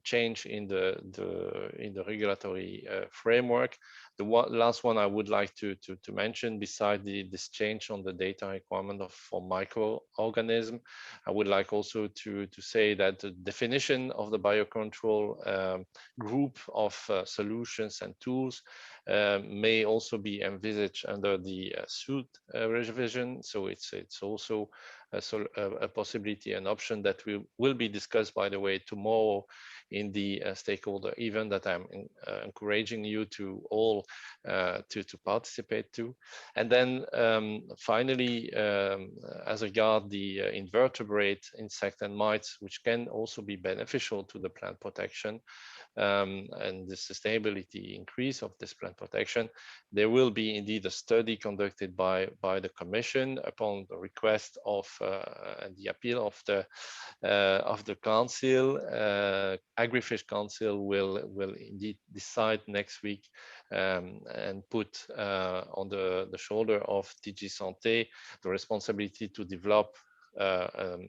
change in the regulatory framework. The last one I would like to mention, beside this change on the data requirement for microorganism, I would like also to say that the definition of the biocontrol group of solutions and tools may also be envisaged under the suit revision. So it's also a possibility, an option that will be discussed, by the way, tomorrow in the stakeholder event that I'm encouraging you to all to participate to. And then finally, as regard the invertebrate insect and mites, which can also be beneficial to the plant protection and the sustainability increase of this plant protection, there will be indeed a study conducted by the Commission upon the request of and the appeal of the Council. Agrifish Council will indeed decide next week and put on the shoulder of DG Santé the responsibility to develop a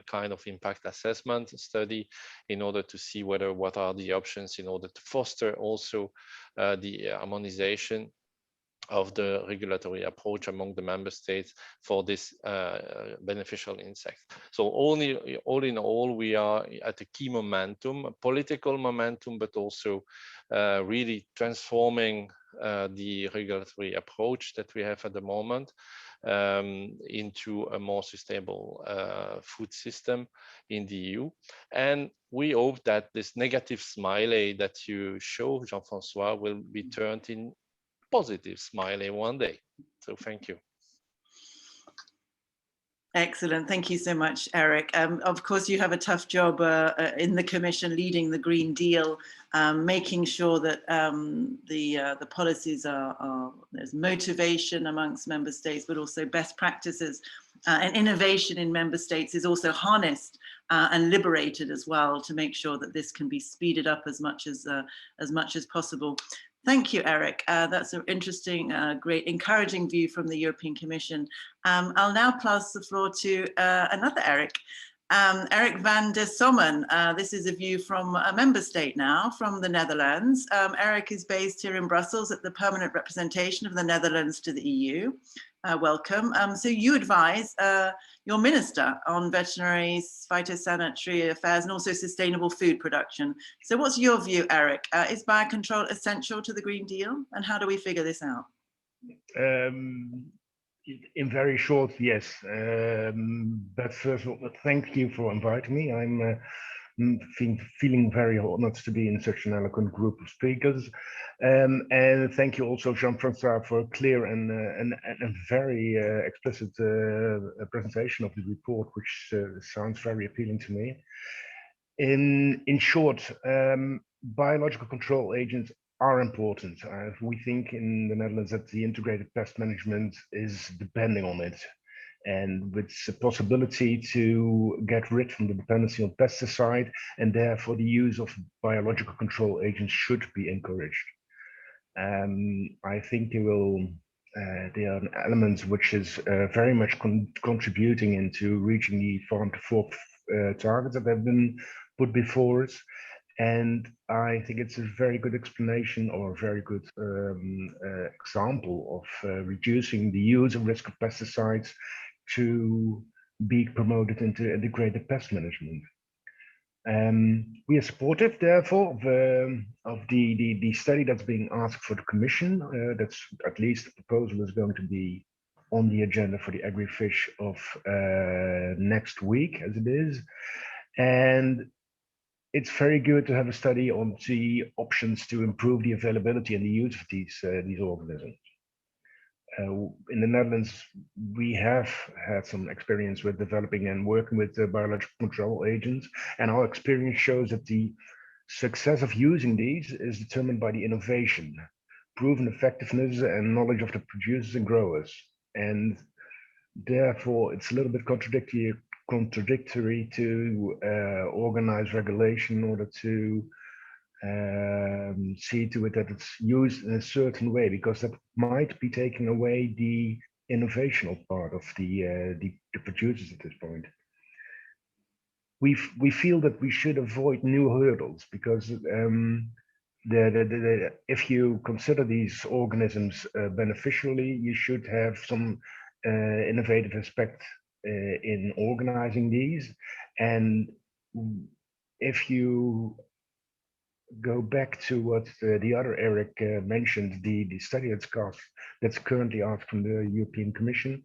kind of impact assessment study in order to see what are the options in order to foster also the harmonization of the regulatory approach among the member states for this beneficial insect. So all in all, we are at a key momentum, a political momentum, but also really transforming the regulatory approach that we have at the moment into a more sustainable food system in the EU. And we hope that this negative smiley that you show, Jean-François, will be turned in positive smiley one day. So thank you. Excellent. Thank you so much, Eric. Of course, you have a tough job in the Commission leading the Green Deal, making sure that the policies there's motivation amongst member states, but also best practices and innovation in member states is also harnessed and liberated as well, to make sure that this can be speeded up as much as possible. Thank you, Eric. That's an interesting, great, encouraging view from the European Commission. I'll now pass the floor to another Eric, Eric van der Sommen. This is a view from a member state now, from the Netherlands. Eric is based here in Brussels at the Permanent Representation of the Netherlands to the EU. Welcome. So you advise your minister on veterinary, phytosanitary affairs, and also sustainable food production. So what's your view, Eric? Is biocontrol essential to the Green Deal? And how do we figure this out? In very short, yes. But first of all, thank you for inviting me. I'm feeling very honored to be in such an eloquent group of speakers. And thank you also, Jean-François, for a clear and very explicit presentation of the report, which sounds very appealing to me. In short, biological control agents are important. We think in the Netherlands that the integrated pest management is depending on it. And with the possibility to get rid from the dependency on pesticide, and therefore the use of biological control agents should be encouraged. I think you will they are an element which is very much contributing into reaching the farm to fork targets that have been put before us. And I think it's a very good explanation or a very good example of reducing the use and risk of pesticides to be promoted into integrated pest management. We are supportive, therefore, of the study that's being asked for the Commission. That's at least the proposal is going to be on the agenda for the Agri-Fish of next week, as it is. And it's very good to have a study on the options to improve the availability and the use of these organisms. In the Netherlands, we have had some experience with developing and working with biological control agents, and our experience shows that the success of using these is determined by the innovation, proven effectiveness, and knowledge of the producers and growers. And therefore, it's a little bit contradictory to organize regulation in order to see to it that it's used in a certain way, because that might be taking away the innovational part of the producers at this point. We feel that we should avoid new hurdles, because if you consider these organisms beneficially, you should have some innovative aspect in organizing these. And if you go back to what the other Eric mentioned, the study that's currently asked from the European Commission,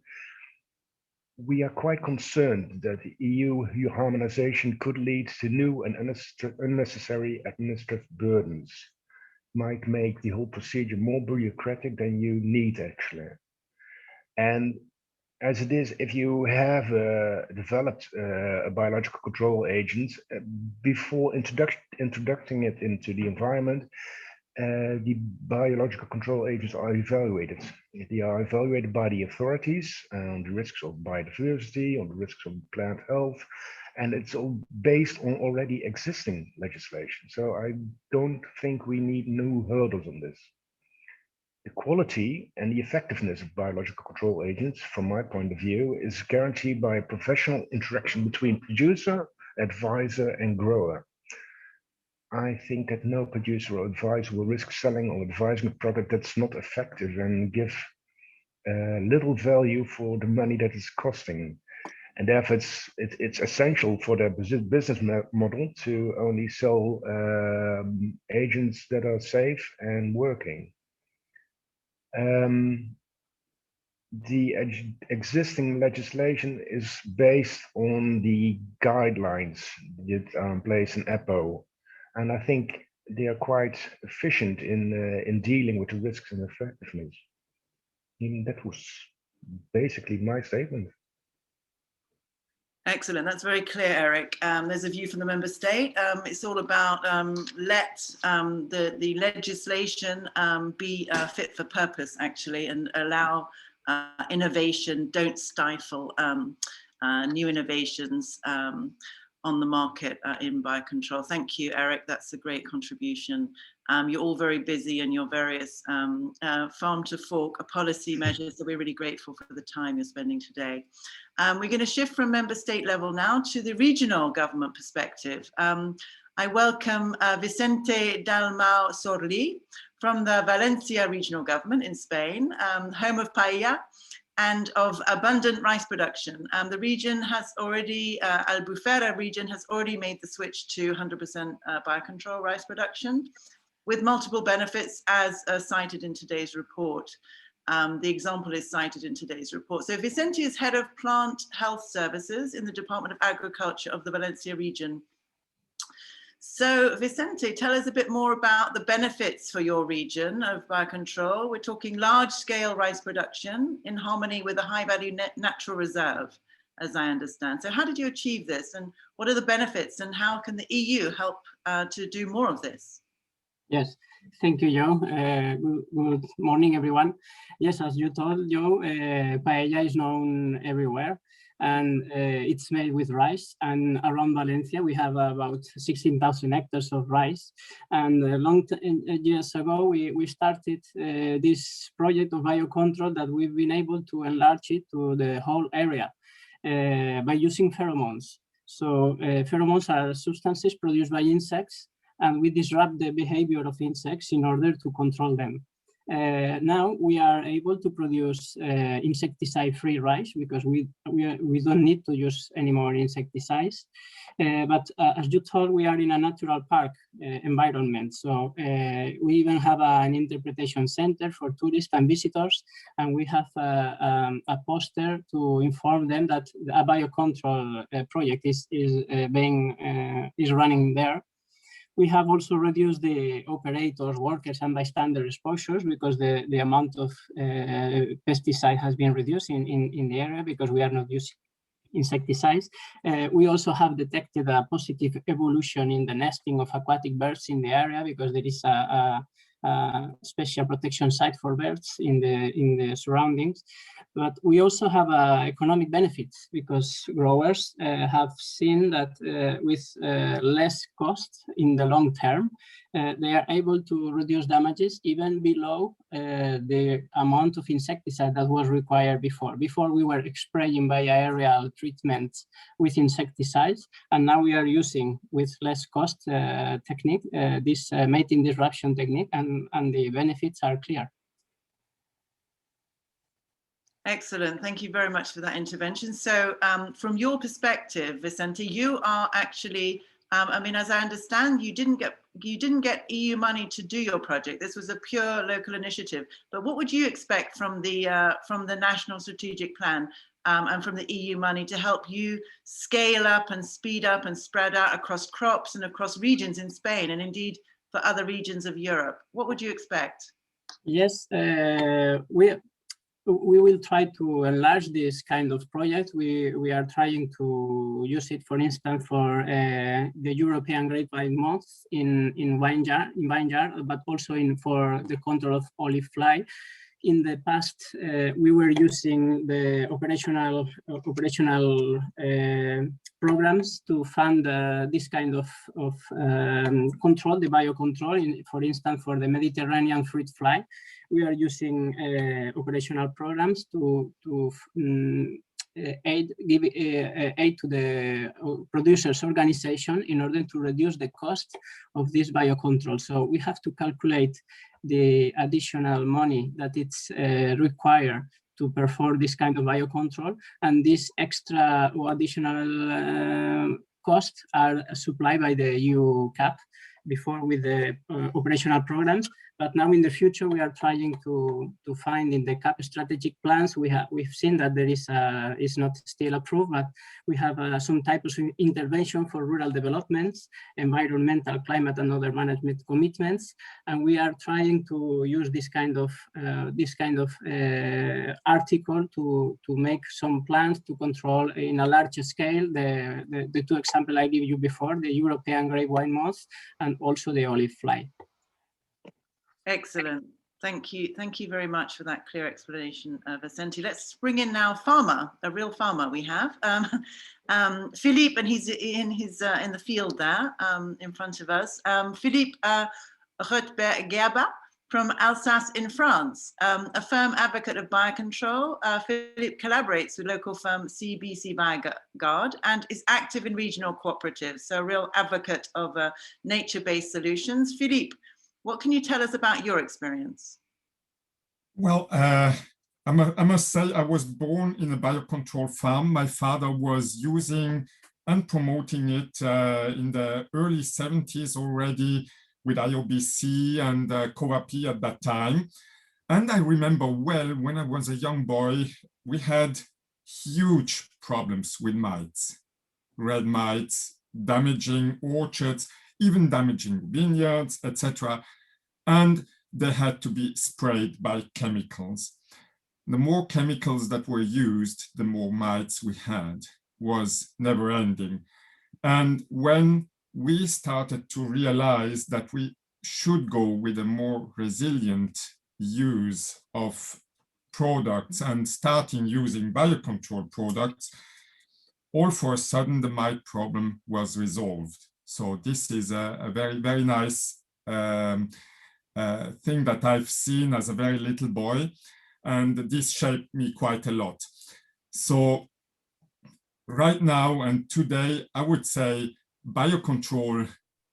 we are quite concerned that EU harmonization could lead to new and unnecessary administrative burdens, might make the whole procedure more bureaucratic than you need actually. And as it is, if you have developed a biological control agent, before introducing it into the environment, the biological control agents are evaluated. They are evaluated by the authorities on the risks of biodiversity, on the risks of plant health, and it's all based on already existing legislation. So I don't think we need new hurdles on this. The quality and the effectiveness of biological control agents, from my point of view, is guaranteed by a professional interaction between producer, advisor, and grower. I think that no producer or advisor will risk selling or advising a product that's not effective and give little value for the money that it's costing. And therefore, it's essential for their business model to only sell agents that are safe and working. The existing legislation is based on the guidelines that are in place in EPO, and I think they are quite efficient in dealing with the risks and effectiveness. That was basically my statement. Excellent. That's very clear, Eric. There's a view from the member state. It's all about let the legislation be fit for purpose, actually, and allow innovation. Don't stifle new innovations on the market in biocontrol. Thank you, Eric. That's a great contribution. You're all very busy in your various farm to fork policy measures, so we're really grateful for the time you're spending today. We're going to shift from member state level now to the regional government perspective. I welcome Vicente Dalmau Sorli from the Valencia regional government in Spain, home of paella and of abundant rice production. The region has already, Albufera region has already made the switch to 100% biocontrol rice production, with multiple benefits as cited in today's report. The example is cited in today's report. So Vicente is head of plant health services in the Department of Agriculture of the Valencia region. So Vicente, tell us a bit more about the benefits for your region of biocontrol. We're talking large scale rice production in harmony with a high value natural reserve, as I understand. So how did you achieve this, and what are the benefits, and how can the EU help to do more of this? Yes, thank you, Joe. Good morning, everyone. Yes, as you told, Joe, paella is known everywhere. and it's made with rice. And around Valencia, we have about 16,000 hectares of rice. And years ago, we started this project of biocontrol that we've been able to enlarge it to the whole area by using pheromones. So pheromones are substances produced by insects, and we disrupt the behavior of insects in order to control them. Now we are able to produce insecticide-free rice because we don't need to use any more insecticides. But as you told, we are in a natural park environment. So we even have an interpretation center for tourists and visitors, and we have a poster to inform them that a biocontrol project is running there. We have also reduced the operators, workers, and bystander exposures because the amount of pesticide has been reduced in the area because we are not using insecticides. We also have detected a positive evolution in the nesting of aquatic birds in the area because there is a special protection site for birds in the surroundings. But we also have economic benefits because growers have seen that with less cost in the long term, they are able to reduce damages even below the amount of insecticide that was required before. Before we were spraying by aerial treatments with insecticides, and now we are using with less cost technique, this mating disruption technique, and the benefits are clear. Excellent. Thank you very much for that intervention. So from your perspective, Vicente, you are actually, I mean, as I understand, you didn't get EU money to do your project. This was a pure local initiative. But what would you expect from the National Strategic Plan and from the EU money to help you scale up and speed up and spread out across crops and across regions in Spain and indeed for other regions of Europe? What would you expect? Yes, we will try to enlarge this kind of project. We are trying to use it, for instance, for the European Grapevine Moth in vineyard, but also for the control of olive fly. In the past, we were using the operational programs to fund this kind of control, the biocontrol. For instance, for the Mediterranean fruit fly, we are using operational programs to give aid to the producers' organization in order to reduce the cost of this biocontrol. So we have to calculate the additional money that it's required to perform this kind of biocontrol, and this extra or additional costs are supplied by the EU CAP before with the operational programs. But now in the future, we are trying to find in the CAP strategic plans, we've seen that there is not still approved, but we have some type of intervention for rural developments, environmental, climate, and other management commitments. And we are trying to use this kind of article to make some plans to control in a larger scale the two examples I gave you before, the European grapevine moth and also the olive fly. Excellent. Thank you. Thank you very much for that clear explanation, Vicente. Let's bring in now farmer, a real farmer we have. Philippe, and he's in the field there in front of us. Philippe Rotberg-Gerber from Alsace in France, a firm advocate of biocontrol. Philippe collaborates with local firm CBC Bioguard and is active in regional cooperatives, so a real advocate of nature-based solutions. Philippe, what can you tell us about your experience? Well, I must say I was born in a biocontrol farm. My father was using and promoting it in the early 70s already with IOBC and COAPI at that time. And I remember well, when I was a young boy, we had huge problems with mites, red mites, damaging orchards, even damaging vineyards, etc. And they had to be sprayed by chemicals. The more chemicals that were used, the more mites we had, was never ending. And when we started to realize that we should go with a more resilient use of products and starting using biocontrol products, all for a sudden the mite problem was resolved. So this is a very, very nice thing that I've seen as a very little boy, and this shaped me quite a lot. So right now and today, I would say biocontrol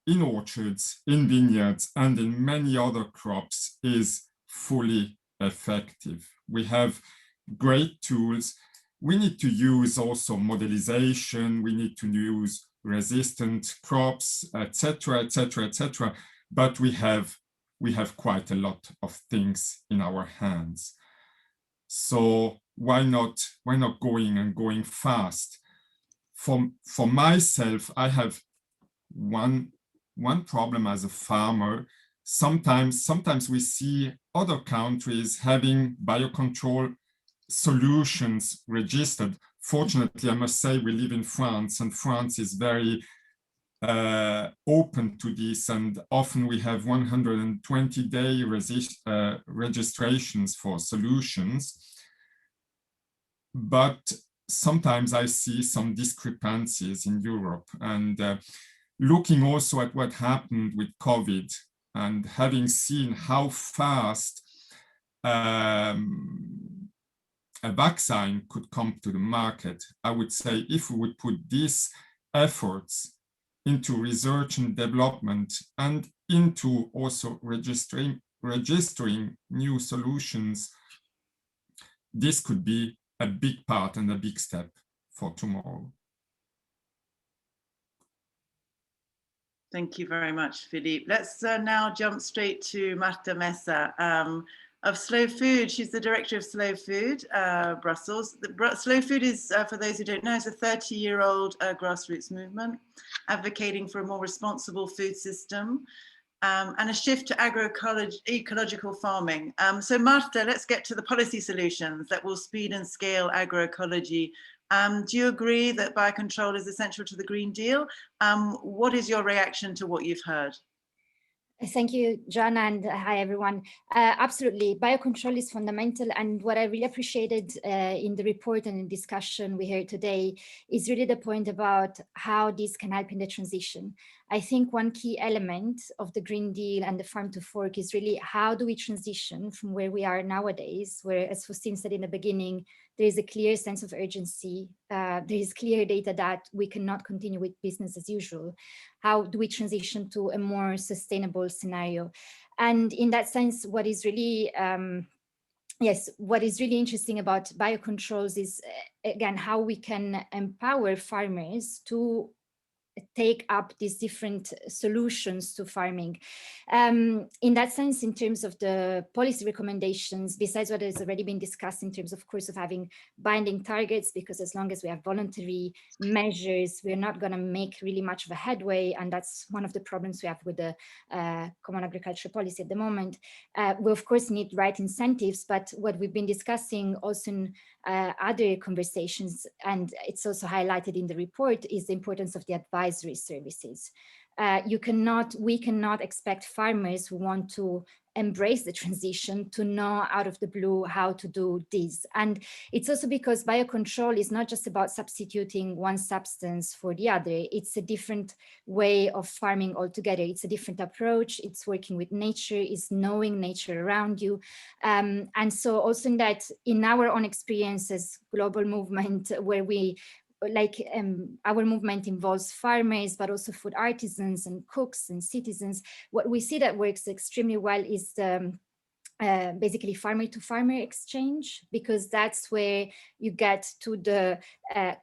in orchards, in vineyards, and in many other crops is fully effective. We have great tools. We need to use also modelization. We need to use resistant crops, etc., etc., etc. But we have quite a lot of things in our hands. So why not going fast? For myself, I have one problem as a farmer. Sometimes we see other countries having biocontrol solutions registered. Fortunately, I must say we live in France, and France is very open to this, and often we have 120-day registrations for solutions. But sometimes I see some discrepancies in Europe, and looking also at what happened with COVID and having seen how fast a vaccine could come to the market, I would say if we would put these efforts into research and development and into also registering new solutions, this could be a big part and a big step for tomorrow. Thank you very much, Philippe. Let's now jump straight to Marta Mesa of Slow Food. She's the director of Slow Food, Brussels. Slow Food is, for those who don't know, is a 30-year-old grassroots movement advocating for a more responsible food system and a shift to agroecological farming. So Marta, let's get to the policy solutions that will speed and scale agroecology. Do you agree that biocontrol is essential to the Green Deal? What is your reaction to what you've heard? Thank you, John, and hi, everyone. Absolutely, biocontrol is fundamental, and what I really appreciated in the report and in discussion we heard today is really the point about how this can help in the transition. I think one key element of the Green Deal and the Farm to Fork is really how do we transition from where we are nowadays, where, as Faustine said in the beginning, there is a clear sense of urgency. There is clear data that we cannot continue with business as usual. How do we transition to a more sustainable scenario? And in that sense, what is really what is really interesting about biocontrols is, again, how we can empower farmers to take up these different solutions to farming. In that sense, in terms of the policy recommendations, besides what has already been discussed in terms, of course, of having binding targets, because as long as we have voluntary measures, we're not going to make really much of a headway. And that's one of the problems we have with the Common Agricultural Policy at the moment. We, of course, need right incentives, but what we've been discussing also in other conversations, and it's also highlighted in the report, is the importance of the advisory services. We cannot expect farmers who want to embrace the transition to know out of the blue how to do this. And it's also because biocontrol is not just about substituting one substance for the other. It's a different way of farming altogether. It's a different approach. It's working with nature, it's knowing nature around you. And so also in that, in our own experiences, global movement, where we our movement involves farmers, but also food artisans and cooks and citizens. What we see that works extremely well is the basically farmer to farmer exchange, because that's where you get to the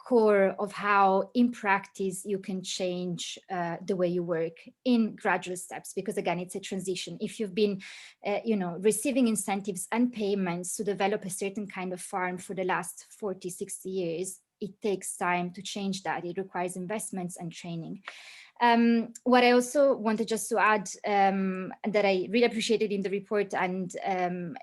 core of how in practice you can change the way you work in gradual steps, because again, it's a transition. If you've been receiving incentives and payments to develop a certain kind of farm for the last 40, 60 years, it takes time to change that. It requires investments and training. What I also wanted just to add that I really appreciated in the report and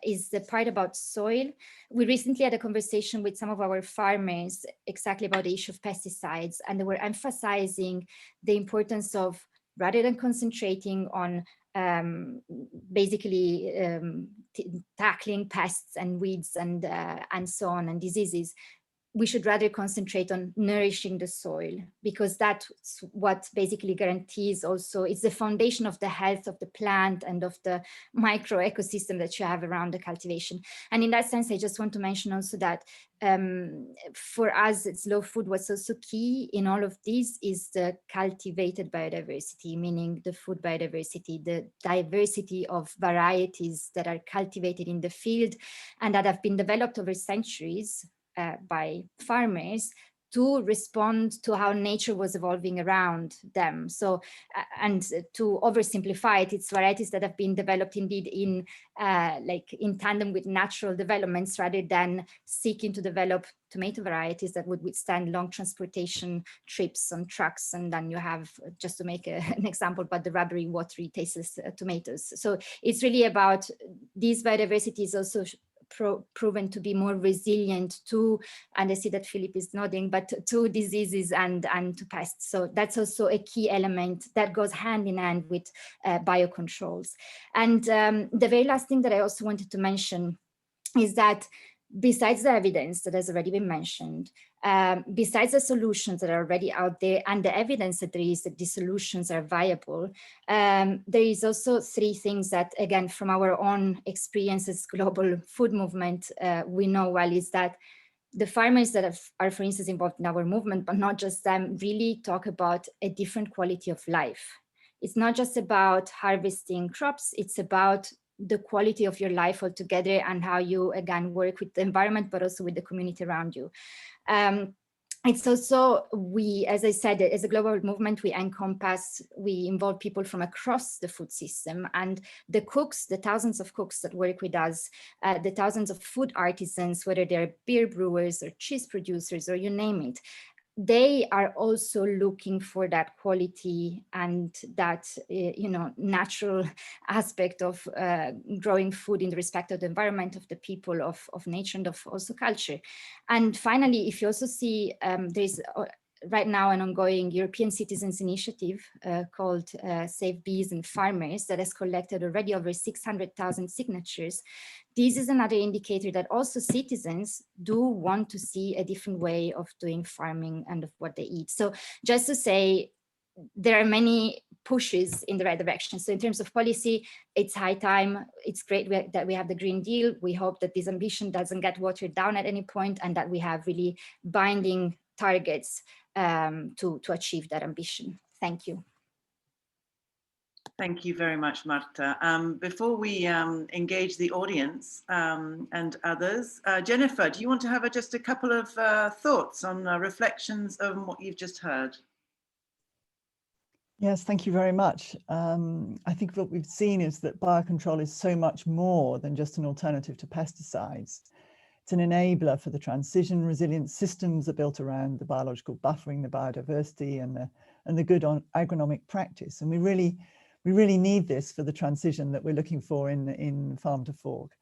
is the part about soil. We recently had a conversation with some of our farmers exactly about the issue of pesticides, and they were emphasizing the importance of, rather than concentrating on basically tackling pests and weeds and so on and diseases, we should rather concentrate on nourishing the soil, because that's what basically guarantees also, it's the foundation of the health of the plant and of the micro ecosystem that you have around the cultivation. And in that sense, I just want to mention also that for us, slow food, what's also key in all of these is the cultivated biodiversity, meaning the food biodiversity, the diversity of varieties that are cultivated in the field and that have been developed over centuries by farmers to respond to how nature was evolving around them. So, and to oversimplify it, it's varieties that have been developed indeed in like in tandem with natural developments, rather than seeking to develop tomato varieties that would withstand long transportation trips on trucks. And then you have, just to make an example, but the rubbery, watery, tasteless tomatoes. So it's really about these biodiversities also proven to be more resilient to, and I see that Philip is nodding, but to diseases and to pests. So that's also a key element that goes hand in hand with biocontrols. And the very last thing that I also wanted to mention is that besides the evidence that has already been mentioned, besides the solutions that are already out there and the evidence that there is that these solutions are viable, there is also three things that, again, from our own experiences, global food movement, we know well, is that the farmers that are, for instance, involved in our movement, but not just them, really talk about a different quality of life. It's not just about harvesting crops, it's about the quality of your life altogether and how you, again, work with the environment, but also with the community around you. It's also, we, as I said, as a global movement, we involve people from across the food system, and the cooks, the thousands of cooks that work with us, the thousands of food artisans, whether they're beer brewers or cheese producers or you name it, they are also looking for that quality and that natural aspect of growing food in the respect of the environment, of the people, of nature, and of also culture. And finally, if you also see, there's right now an ongoing European Citizens Initiative called Save Bees and Farmers that has collected already over 600,000 signatures. This is another indicator that also citizens do want to see a different way of doing farming and of what they eat. So just to say, there are many pushes in the right direction. So in terms of policy, it's high time. It's great that we have the Green Deal. We hope that this ambition doesn't get watered down at any point and that we have really binding targets to achieve that ambition. Thank you. Thank you very much, Marta. Before we engage the audience and others, Jennifer, do you want to have just a couple of thoughts on reflections on what you've just heard? Yes, thank you very much. I think what we've seen is that biocontrol is so much more than just an alternative to pesticides. It's an enabler for the transition. Resilient systems are built around the biological buffering, the biodiversity, and the good agronomic practice. And we really need this for the transition that we're looking for in farm to fork.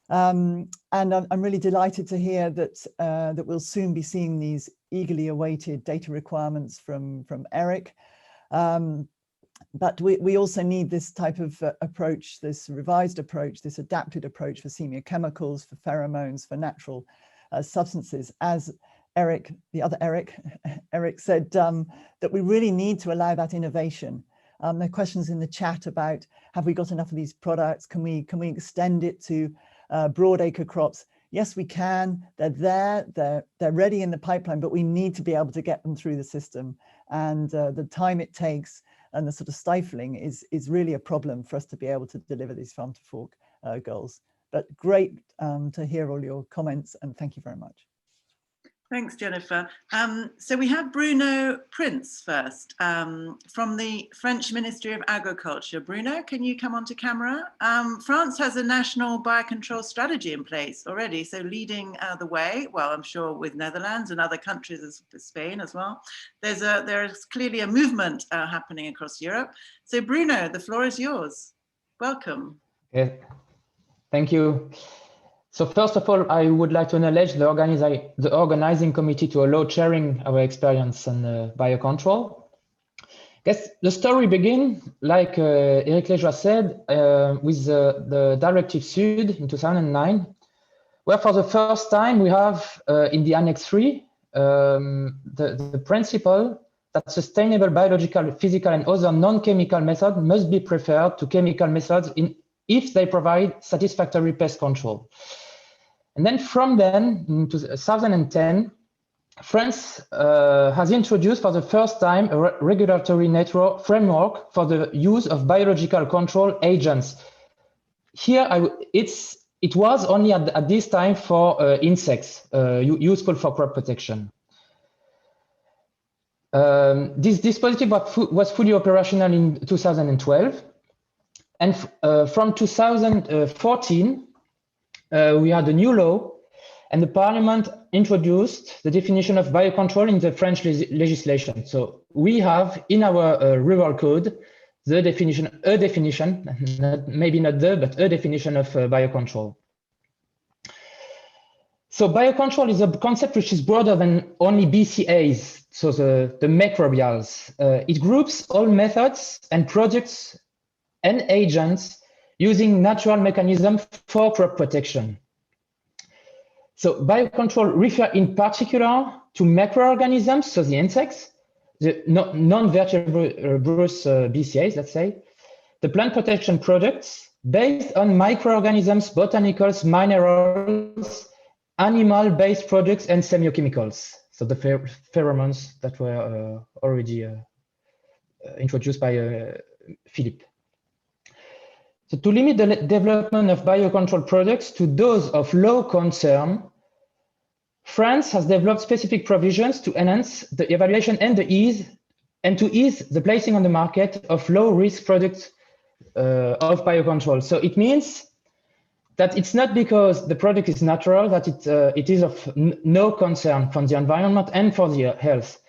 And I'm really delighted to hear that that we'll soon be seeing these eagerly awaited data requirements from Eric. But we also need this type of approach, this revised approach, this adapted approach for semiochemicals, for pheromones, for natural substances. As Eric, the other Eric said, that we really need to allow that innovation. There are questions in the chat about, have we got enough of these products? Can we extend it to broadacre crops? Yes, we can. They're there, they're ready in the pipeline, but we need to be able to get them through the system. And the time it takes and the sort of stifling is really a problem for us to be able to deliver these farm to fork goals. But great to hear all your comments, and thank you very much. Thanks, Jennifer. So we have Bruno Prince first from the French Ministry of Agriculture. Bruno, can you come onto camera? France has a national biocontrol strategy in place already, so leading the way, well, I'm sure with Netherlands and other countries, as Spain as well. There's clearly a movement happening across Europe. So Bruno, the floor is yours. Welcome. Yeah. Thank you. So first of all, I would like to acknowledge the organizing committee to allow sharing our experience on biocontrol. I guess the story begins, like Eric Lejoie said, with the Directive Sud in 2009. where for the first time we have in the Annex 3 the principle that sustainable biological, physical, and other non-chemical methods must be preferred to chemical methods if they provide satisfactory pest control. And then from then, in 2010, France has introduced for the first time a regulatory framework for the use of biological control agents. Here, it was only at this time for insects, useful for crop protection. This dispositive was fully operational in 2012. And from 2014, we had a new law, and the Parliament introduced the definition of biocontrol in the French legislation. So we have in our rural code the definition, maybe not the, but a definition of biocontrol. So biocontrol is a concept which is broader than only BCAs, so the microbials. It groups all methods and products and agents using natural mechanisms for crop protection. So biocontrol refers in particular to microorganisms, so the insects, the non-vertebrous BCAs, let's say, the plant protection products based on microorganisms, botanicals, minerals, animal-based products, and semiochemicals. So the pheromones that were already introduced by Philippe. So to limit the development of biocontrol products to those of low concern, France has developed specific provisions to enhance the evaluation and to ease the placing on the market of low-risk products of biocontrol. So it means that it's not because the product is natural that it is of no concern from the environment and for the health.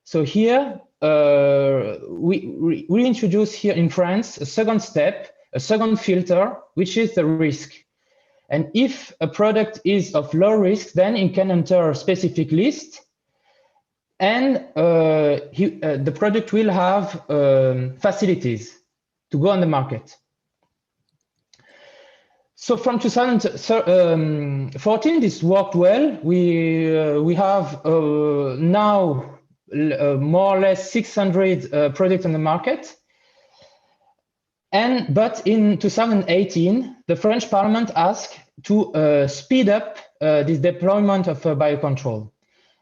So here we introduce here in France a second step, a second filter, which is the risk. And if a product is of low risk, then it can enter a specific list, and the product will have facilities to go on the market. So from 2014, this worked well. We have now more or less 600 products on the market. But in 2018, the French Parliament asked to speed up this deployment of biocontrol.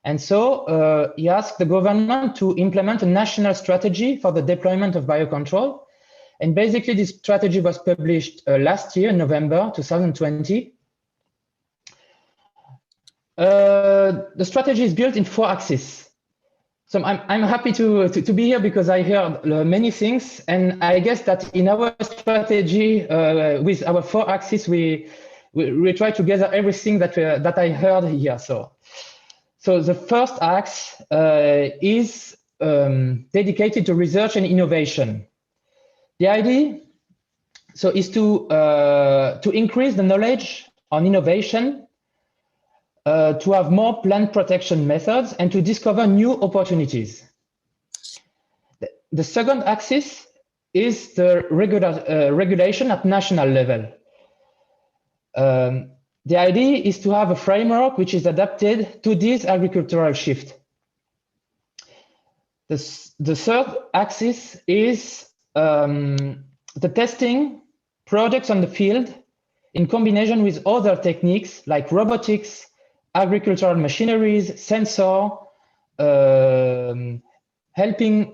And so he asked the government to implement a national strategy for the deployment of biocontrol. And basically, this strategy was published last year, November 2020. The strategy is built in 4 axes. So I'm happy to be here because I heard many things, and I guess that in our strategy with our 4 axes, we try to gather everything that I heard here. So the first axe is dedicated to research and innovation. The idea is to increase the knowledge on innovation, to have more plant protection methods, and to discover new opportunities. The second axis is the regulation at national level. The idea is to have a framework which is adapted to this agricultural shift. The third axis is the testing products on the field in combination with other techniques like robotics, agricultural machineries, sensor, helping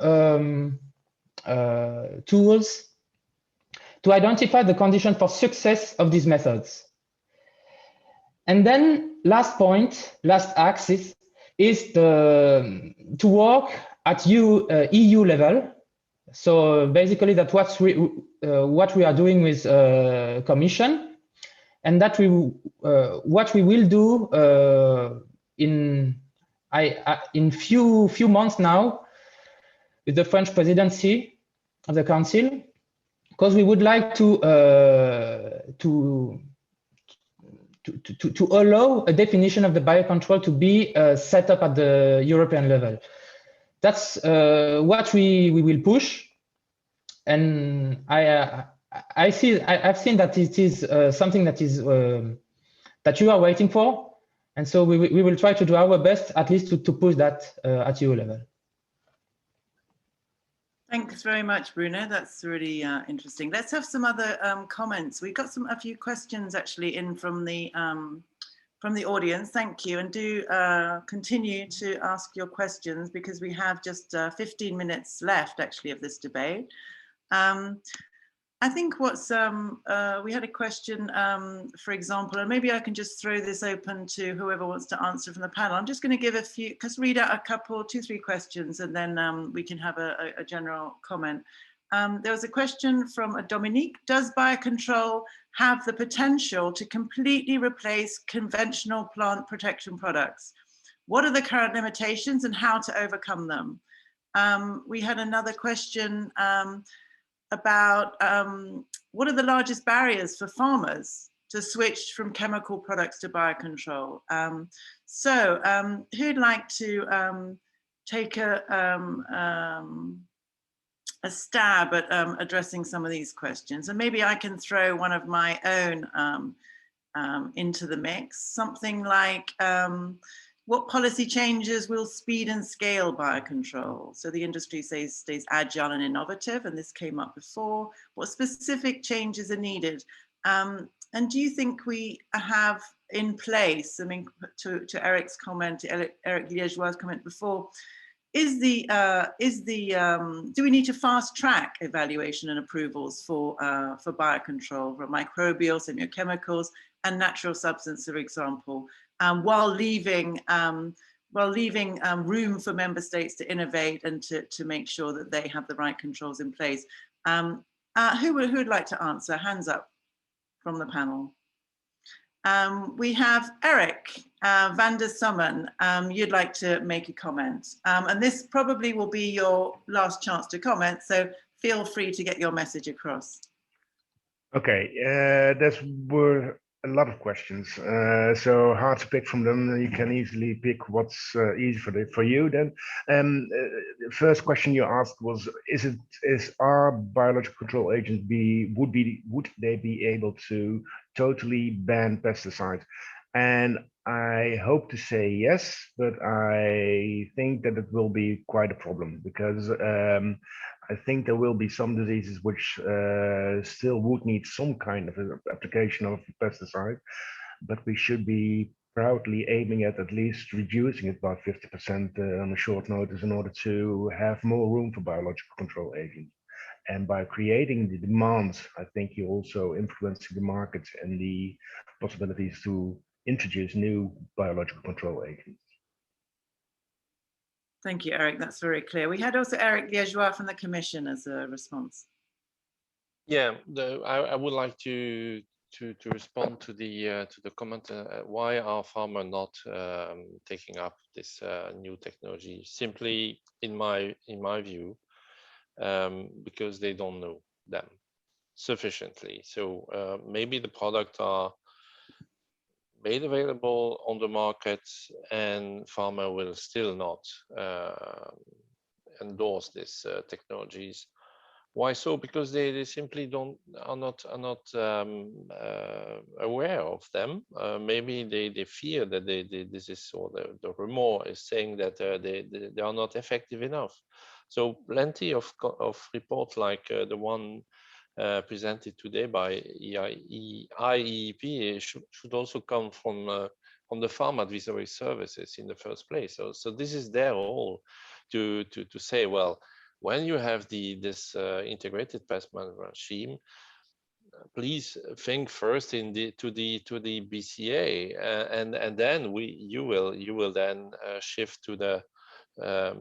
tools to identify the conditions for success of these methods. And then last axis is to work at EU level. So basically that's what we are doing with Commission. And that what we will do in few months now with the French presidency of the Council, because we would like to allow a definition of the biocontrol to be set up at the European level. That's what we will push, and I've seen that it is something that is that you are waiting for. And so we will try to do our best, at least to push that at EU level. Thanks very much, Bruno. That's really interesting. Let's have some other comments. We've got a few questions actually in from the audience. Thank you, and do continue to ask your questions because we have just 15 minutes left actually of this debate. I think what's, we had a question, for example, and maybe I can just throw this open to whoever wants to answer from the panel. I'm just going to give a few, read out a couple, 2-3 questions, and then we can have a general comment. There was a question from Dominique. Does biocontrol have the potential to completely replace conventional plant protection products? What are the current limitations and how to overcome them? We had another question about what are the largest barriers for farmers to switch from chemical products to biocontrol? Who'd like to take a stab at addressing some of these questions? And maybe I can throw one of my own into the mix, something like, what policy changes will speed and scale biocontrol? So the industry stays agile and innovative, and this came up before. What specific changes are needed? And do you think we have in place, I mean, to Eric's comment, Eric Liégeois' comment before, do we need to fast track evaluation and approvals for biocontrol, for microbial, semiochemicals, and natural substance, for example, while leaving room for member states to innovate and to make sure that they have the right controls in place? Who would like to answer? Hands up from the panel. We have Eric van der Sommen. You'd like to make a comment. And this probably will be your last chance to comment, so feel free to get your message across. Okay, there were a lot of questions, so hard to pick from them. You can easily pick what's easy for you then. The first question you asked was, is our biological control agents would they be able to totally ban pesticides? And I hope to say yes, but I think that it will be quite a problem because I think there will be some diseases which still would need some kind of application of pesticide, but we should be proudly aiming at least reducing it by 50% on a short notice in order to have more room for biological control agents. And by creating the demand, I think you're also influencing the market and the possibilities to introduce new biological control agents. Thank you, Eric. That's very clear. We had also Eric Liégeois from the Commission as a response. Yeah, I would like to respond to the comment. Why are farmers not taking up this new technology? Simply, in my view, because they don't know them sufficiently. So maybe the products are made available on the market and farmer will still not endorse these technologies. Why so? Because they simply are not aware of them. Maybe they fear that this is, or the rumor is saying that they are not effective enough. So plenty of reports like the one presented today by IEEP should also come from the farm advisory services in the first place. So this is their role to say, well, when you have this integrated pest management regime, please think first to the BCA, and then you will then shift to the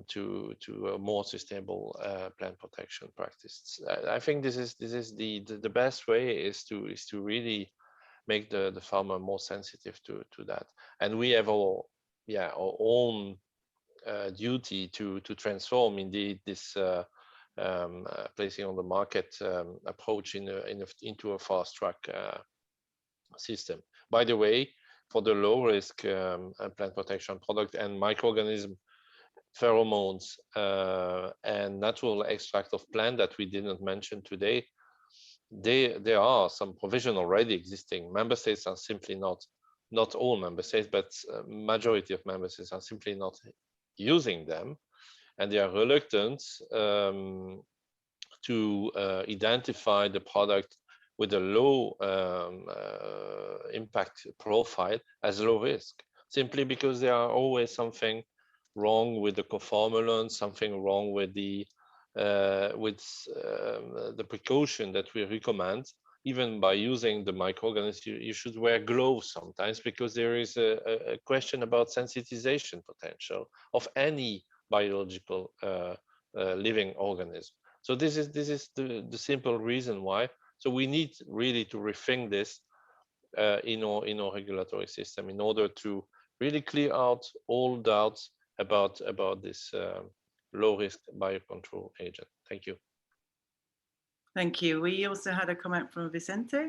to a more sustainable plant protection practice. I think this is the best way is to really make the farmer more sensitive to that, and we have our own duty to transform indeed this placing on the market approach into a fast track system. By the way, for the low risk plant protection product and microorganism, pheromones and natural extract of plant that we didn't mention today, there are some provision already existing. Member states are simply not not all member states, but majority of member states are simply not using them, and they are reluctant to identify the product with a low impact profile as low risk, simply because there are always something wrong with the co-formulant, something wrong with the precaution that we recommend. Even by using the microorganisms, you should wear gloves sometimes, because there is a question about sensitization potential of any biological living organism. So this is the simple reason why. So we need really to rethink this in our regulatory system in order to really clear out all doubts about this low risk biocontrol agent. Thank you. Thank you. We also had a comment from Vicente.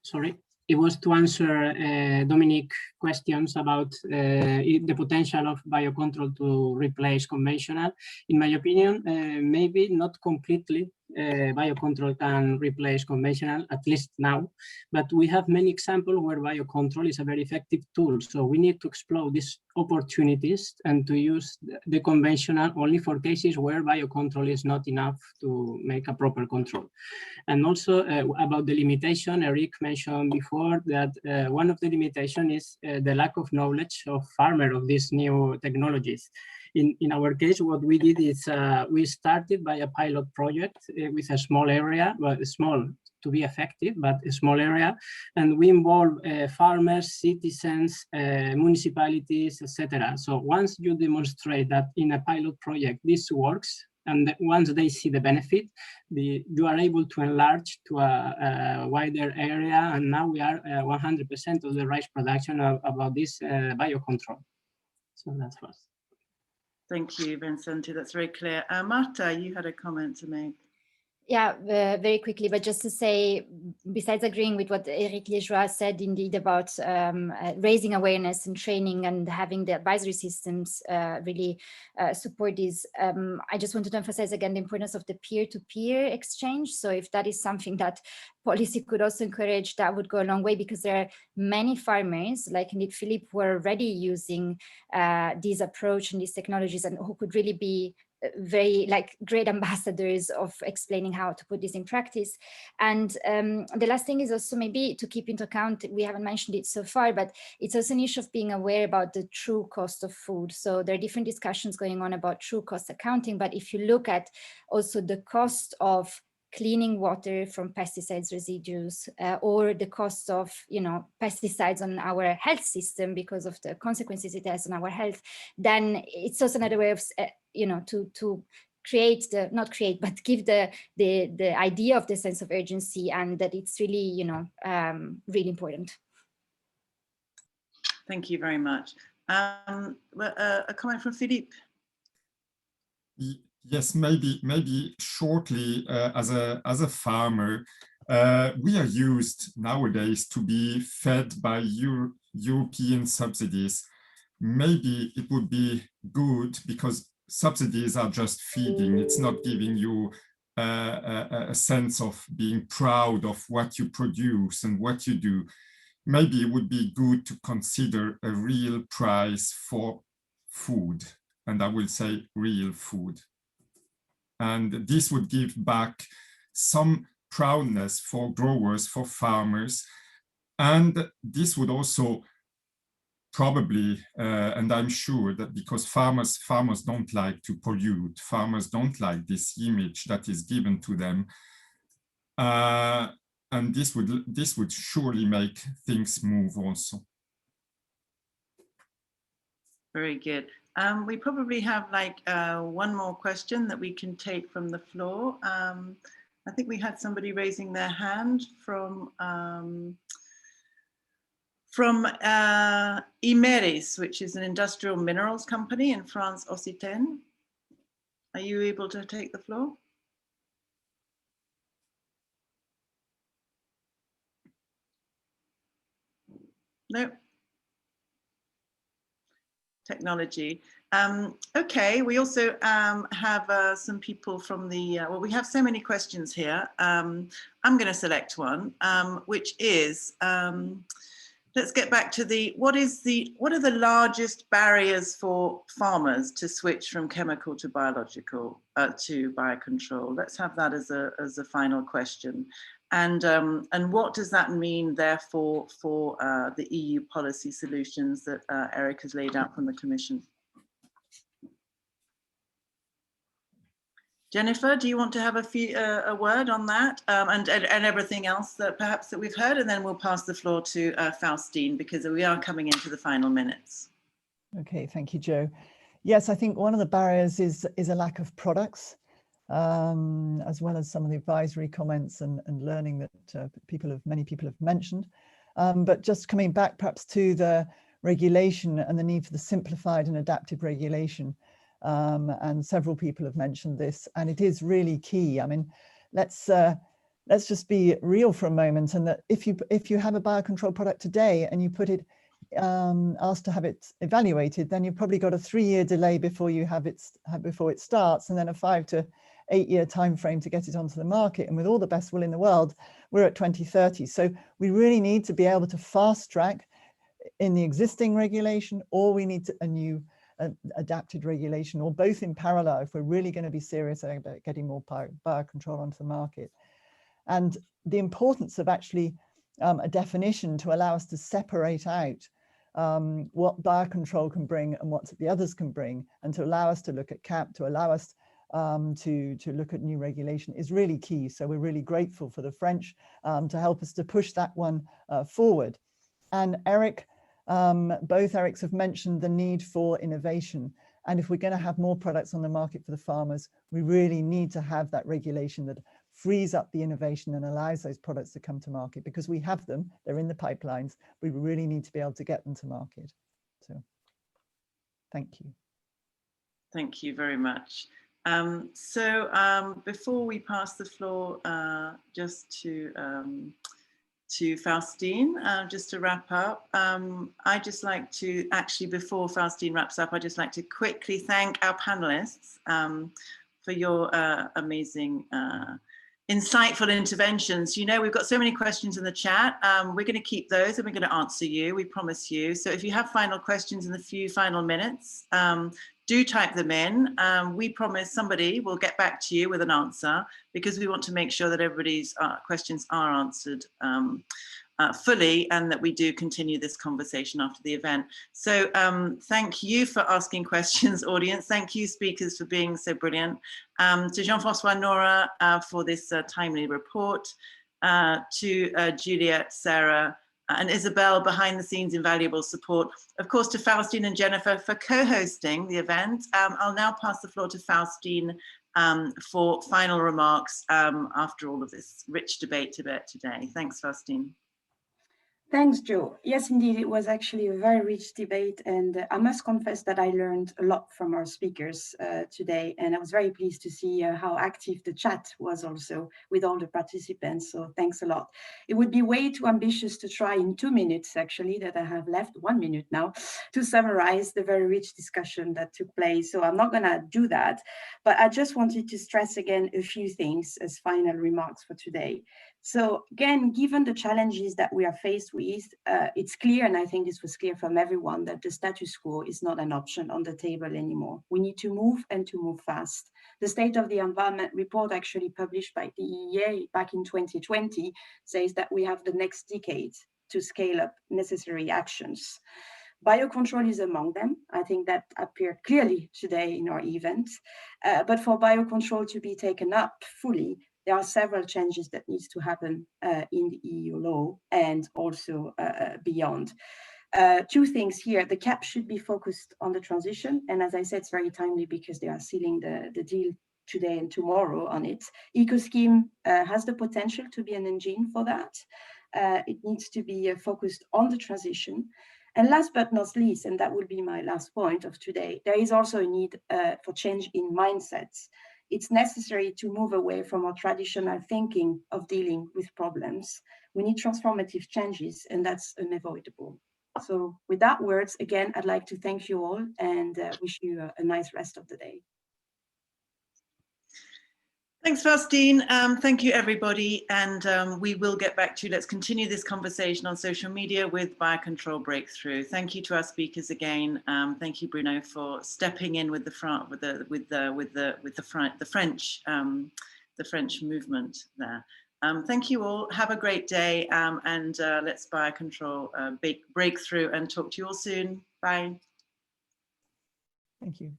Sorry, it was to answer Dominique's questions about the potential of biocontrol to replace conventional. In my opinion, maybe not completely. Biocontrol can replace conventional, at least now, but we have many examples where biocontrol is a very effective tool. So we need to explore these opportunities and to use the conventional only for cases where biocontrol is not enough to make a proper control. And also about the limitation, Eric mentioned before that one of the limitations is the lack of knowledge of farmers of these new technologies. In our case, what we did is we started by a pilot project with a small area, well, small to be effective, but a small area, and we involve farmers, citizens, municipalities, etc. So once you demonstrate that in a pilot project this works, and once they see the benefit, you are able to enlarge to a wider area, and now we are 100% of the rice production about this biocontrol. So that's first. Thank you, Vincente. That's very clear. Marta, you had a comment to make. Yeah, very quickly, but just to say, besides agreeing with what Eric Liégeois said indeed about raising awareness and training and having the advisory systems really support these, I just wanted to emphasize again the importance of the peer-to-peer exchange. So if that is something that policy could also encourage, that would go a long way, because there are many farmers, like indeed Philippe, who are already using this approach and these technologies, and who could really be very great ambassadors of explaining how to put this in practice. And the last thing is also maybe to keep into account, we haven't mentioned it so far, but it's also an issue of being aware about the true cost of food. So there are different discussions going on about true cost accounting, but if you look at also the cost of cleaning water from pesticides residues, or the cost of, pesticides on our health system because of the consequences it has on our health, then it's also another way of, to create but give the idea of the sense of urgency, and that it's really, really important. Thank you very much. A comment from Philippe. Yes, maybe shortly, as a farmer, we are used nowadays to be fed by European subsidies. Maybe it would be good, because subsidies are just feeding. It's not giving you a sense of being proud of what you produce and what you do. Maybe it would be good to consider a real price for food, and I will say real food. And this would give back some proudness for growers, for farmers. And this would also probably, and I'm sure that because farmers don't like to pollute, farmers don't like this image that is given to them. And this would surely make things move also. Very good. We probably have one more question that we can take from the floor. I think we had somebody raising their hand from Imeris, which is an industrial minerals company in France, Occitane. Are you able to take the floor? No. technology. Okay, we also have some people from the, well, we have so many questions here. I'm going to select one, which is, let's get back to the, what are the largest barriers for farmers to switch from chemical to biological, to biocontrol? Let's have that as a final question. And what does that mean, therefore, for the EU policy solutions that Eric has laid out from the Commission? Jennifer, do you want to have a word on that, and everything else that perhaps that we've heard, and then we'll pass the floor to Faustine, because we are coming into the final minutes. Okay, thank you, Jo. Yes, I think one of the barriers is a lack of products, as well as some of the advisory comments and learning that many people have mentioned. But just coming back perhaps to the regulation and the need for the simplified and adaptive regulation. And several people have mentioned this, and it is really key. I mean, let's just be real for a moment, and that if you have a biocontrol product today and you put it, asked to have it evaluated, then you've probably got a 3-year delay before it starts, and then a 5 to 8 year time frame to get it onto the market. And with all the best will in the world, we're at 2030. So we really need to be able to fast track in the existing regulation, or we need a new adapted regulation, or both in parallel, if we're really going to be serious about getting more biocontrol onto the market. And the importance of actually a definition to allow us to separate out what biocontrol can bring and what the others can bring, and to allow us to look at CAP, to allow us to look at new regulation is really key. So we're really grateful for the French to help us to push that one forward. And Eric, both Erics have mentioned the need for innovation. And if we're going to have more products on the market for the farmers, we really need to have that regulation that frees up the innovation and allows those products to come to market, because we have them, they're in the pipelines. We really need to be able to get them to market. So thank you. Thank you very much. Before we pass the floor just to Faustine, just to wrap up, I'd just like to, actually before Faustine wraps up, I'd just like to quickly thank our panelists for your amazing, insightful interventions. You know, we've got so many questions in the chat. We're going to keep those and we're going to answer you, we promise you. So if you have final questions in the few final minutes, do type them in. We promise somebody will get back to you with an answer, because we want to make sure that everybody's questions are answered fully, and that we do continue this conversation after the event. So thank you for asking questions, audience. Thank you, speakers, for being so brilliant. To Jean-François, Nora, for this timely report. To Juliet, Sarah, and Isabel, behind the scenes, invaluable support. Of course, to Faustine and Jennifer for co-hosting the event. I'll now pass the floor to Faustine for final remarks after all of this rich debate today. Thanks, Faustine. Thanks, Jo. Yes, indeed, it was actually a very rich debate, and I must confess that I learned a lot from our speakers today, and I was very pleased to see how active the chat was also with all the participants, so thanks a lot. It would be way too ambitious to try in 2 minutes, actually, that I have left, 1 minute now, to summarize the very rich discussion that took place, so I'm not going to do that, but I just wanted to stress again a few things as final remarks for today. So again, given the challenges that we are faced with, it's clear, and I think this was clear from everyone, that the status quo is not an option on the table anymore. We need to move, and to move fast. The State of the Environment report, actually published by the IEEA back in 2020, says that we have the next decade to scale up necessary actions. Biocontrol is among them. I think that appeared clearly today in our event. But for biocontrol to be taken up fully, there are several changes that needs to happen in the EU law and also beyond. 2 things here. The CAP should be focused on the transition. And as I said, it's very timely because they are sealing the deal today and tomorrow on it. EcoScheme has the potential to be an engine for that. It needs to be focused on the transition. And last but not least, and that will be my last point of today, there is also a need for change in mindsets. It's necessary to move away from our traditional thinking of dealing with problems. We need transformative changes, and that's unavoidable. So with that words, again, I'd like to thank you all and wish you a nice rest of the day. Thanks, Faustine. Thank you, everybody. And we will get back to you. Let's continue this conversation on social media with Biocontrol Breakthrough. Thank you to our speakers again. Thank you, Bruno, for stepping in with the French movement there. Thank you all. Have a great day, and let's Biocontrol Breakthrough and talk to you all soon. Bye. Thank you.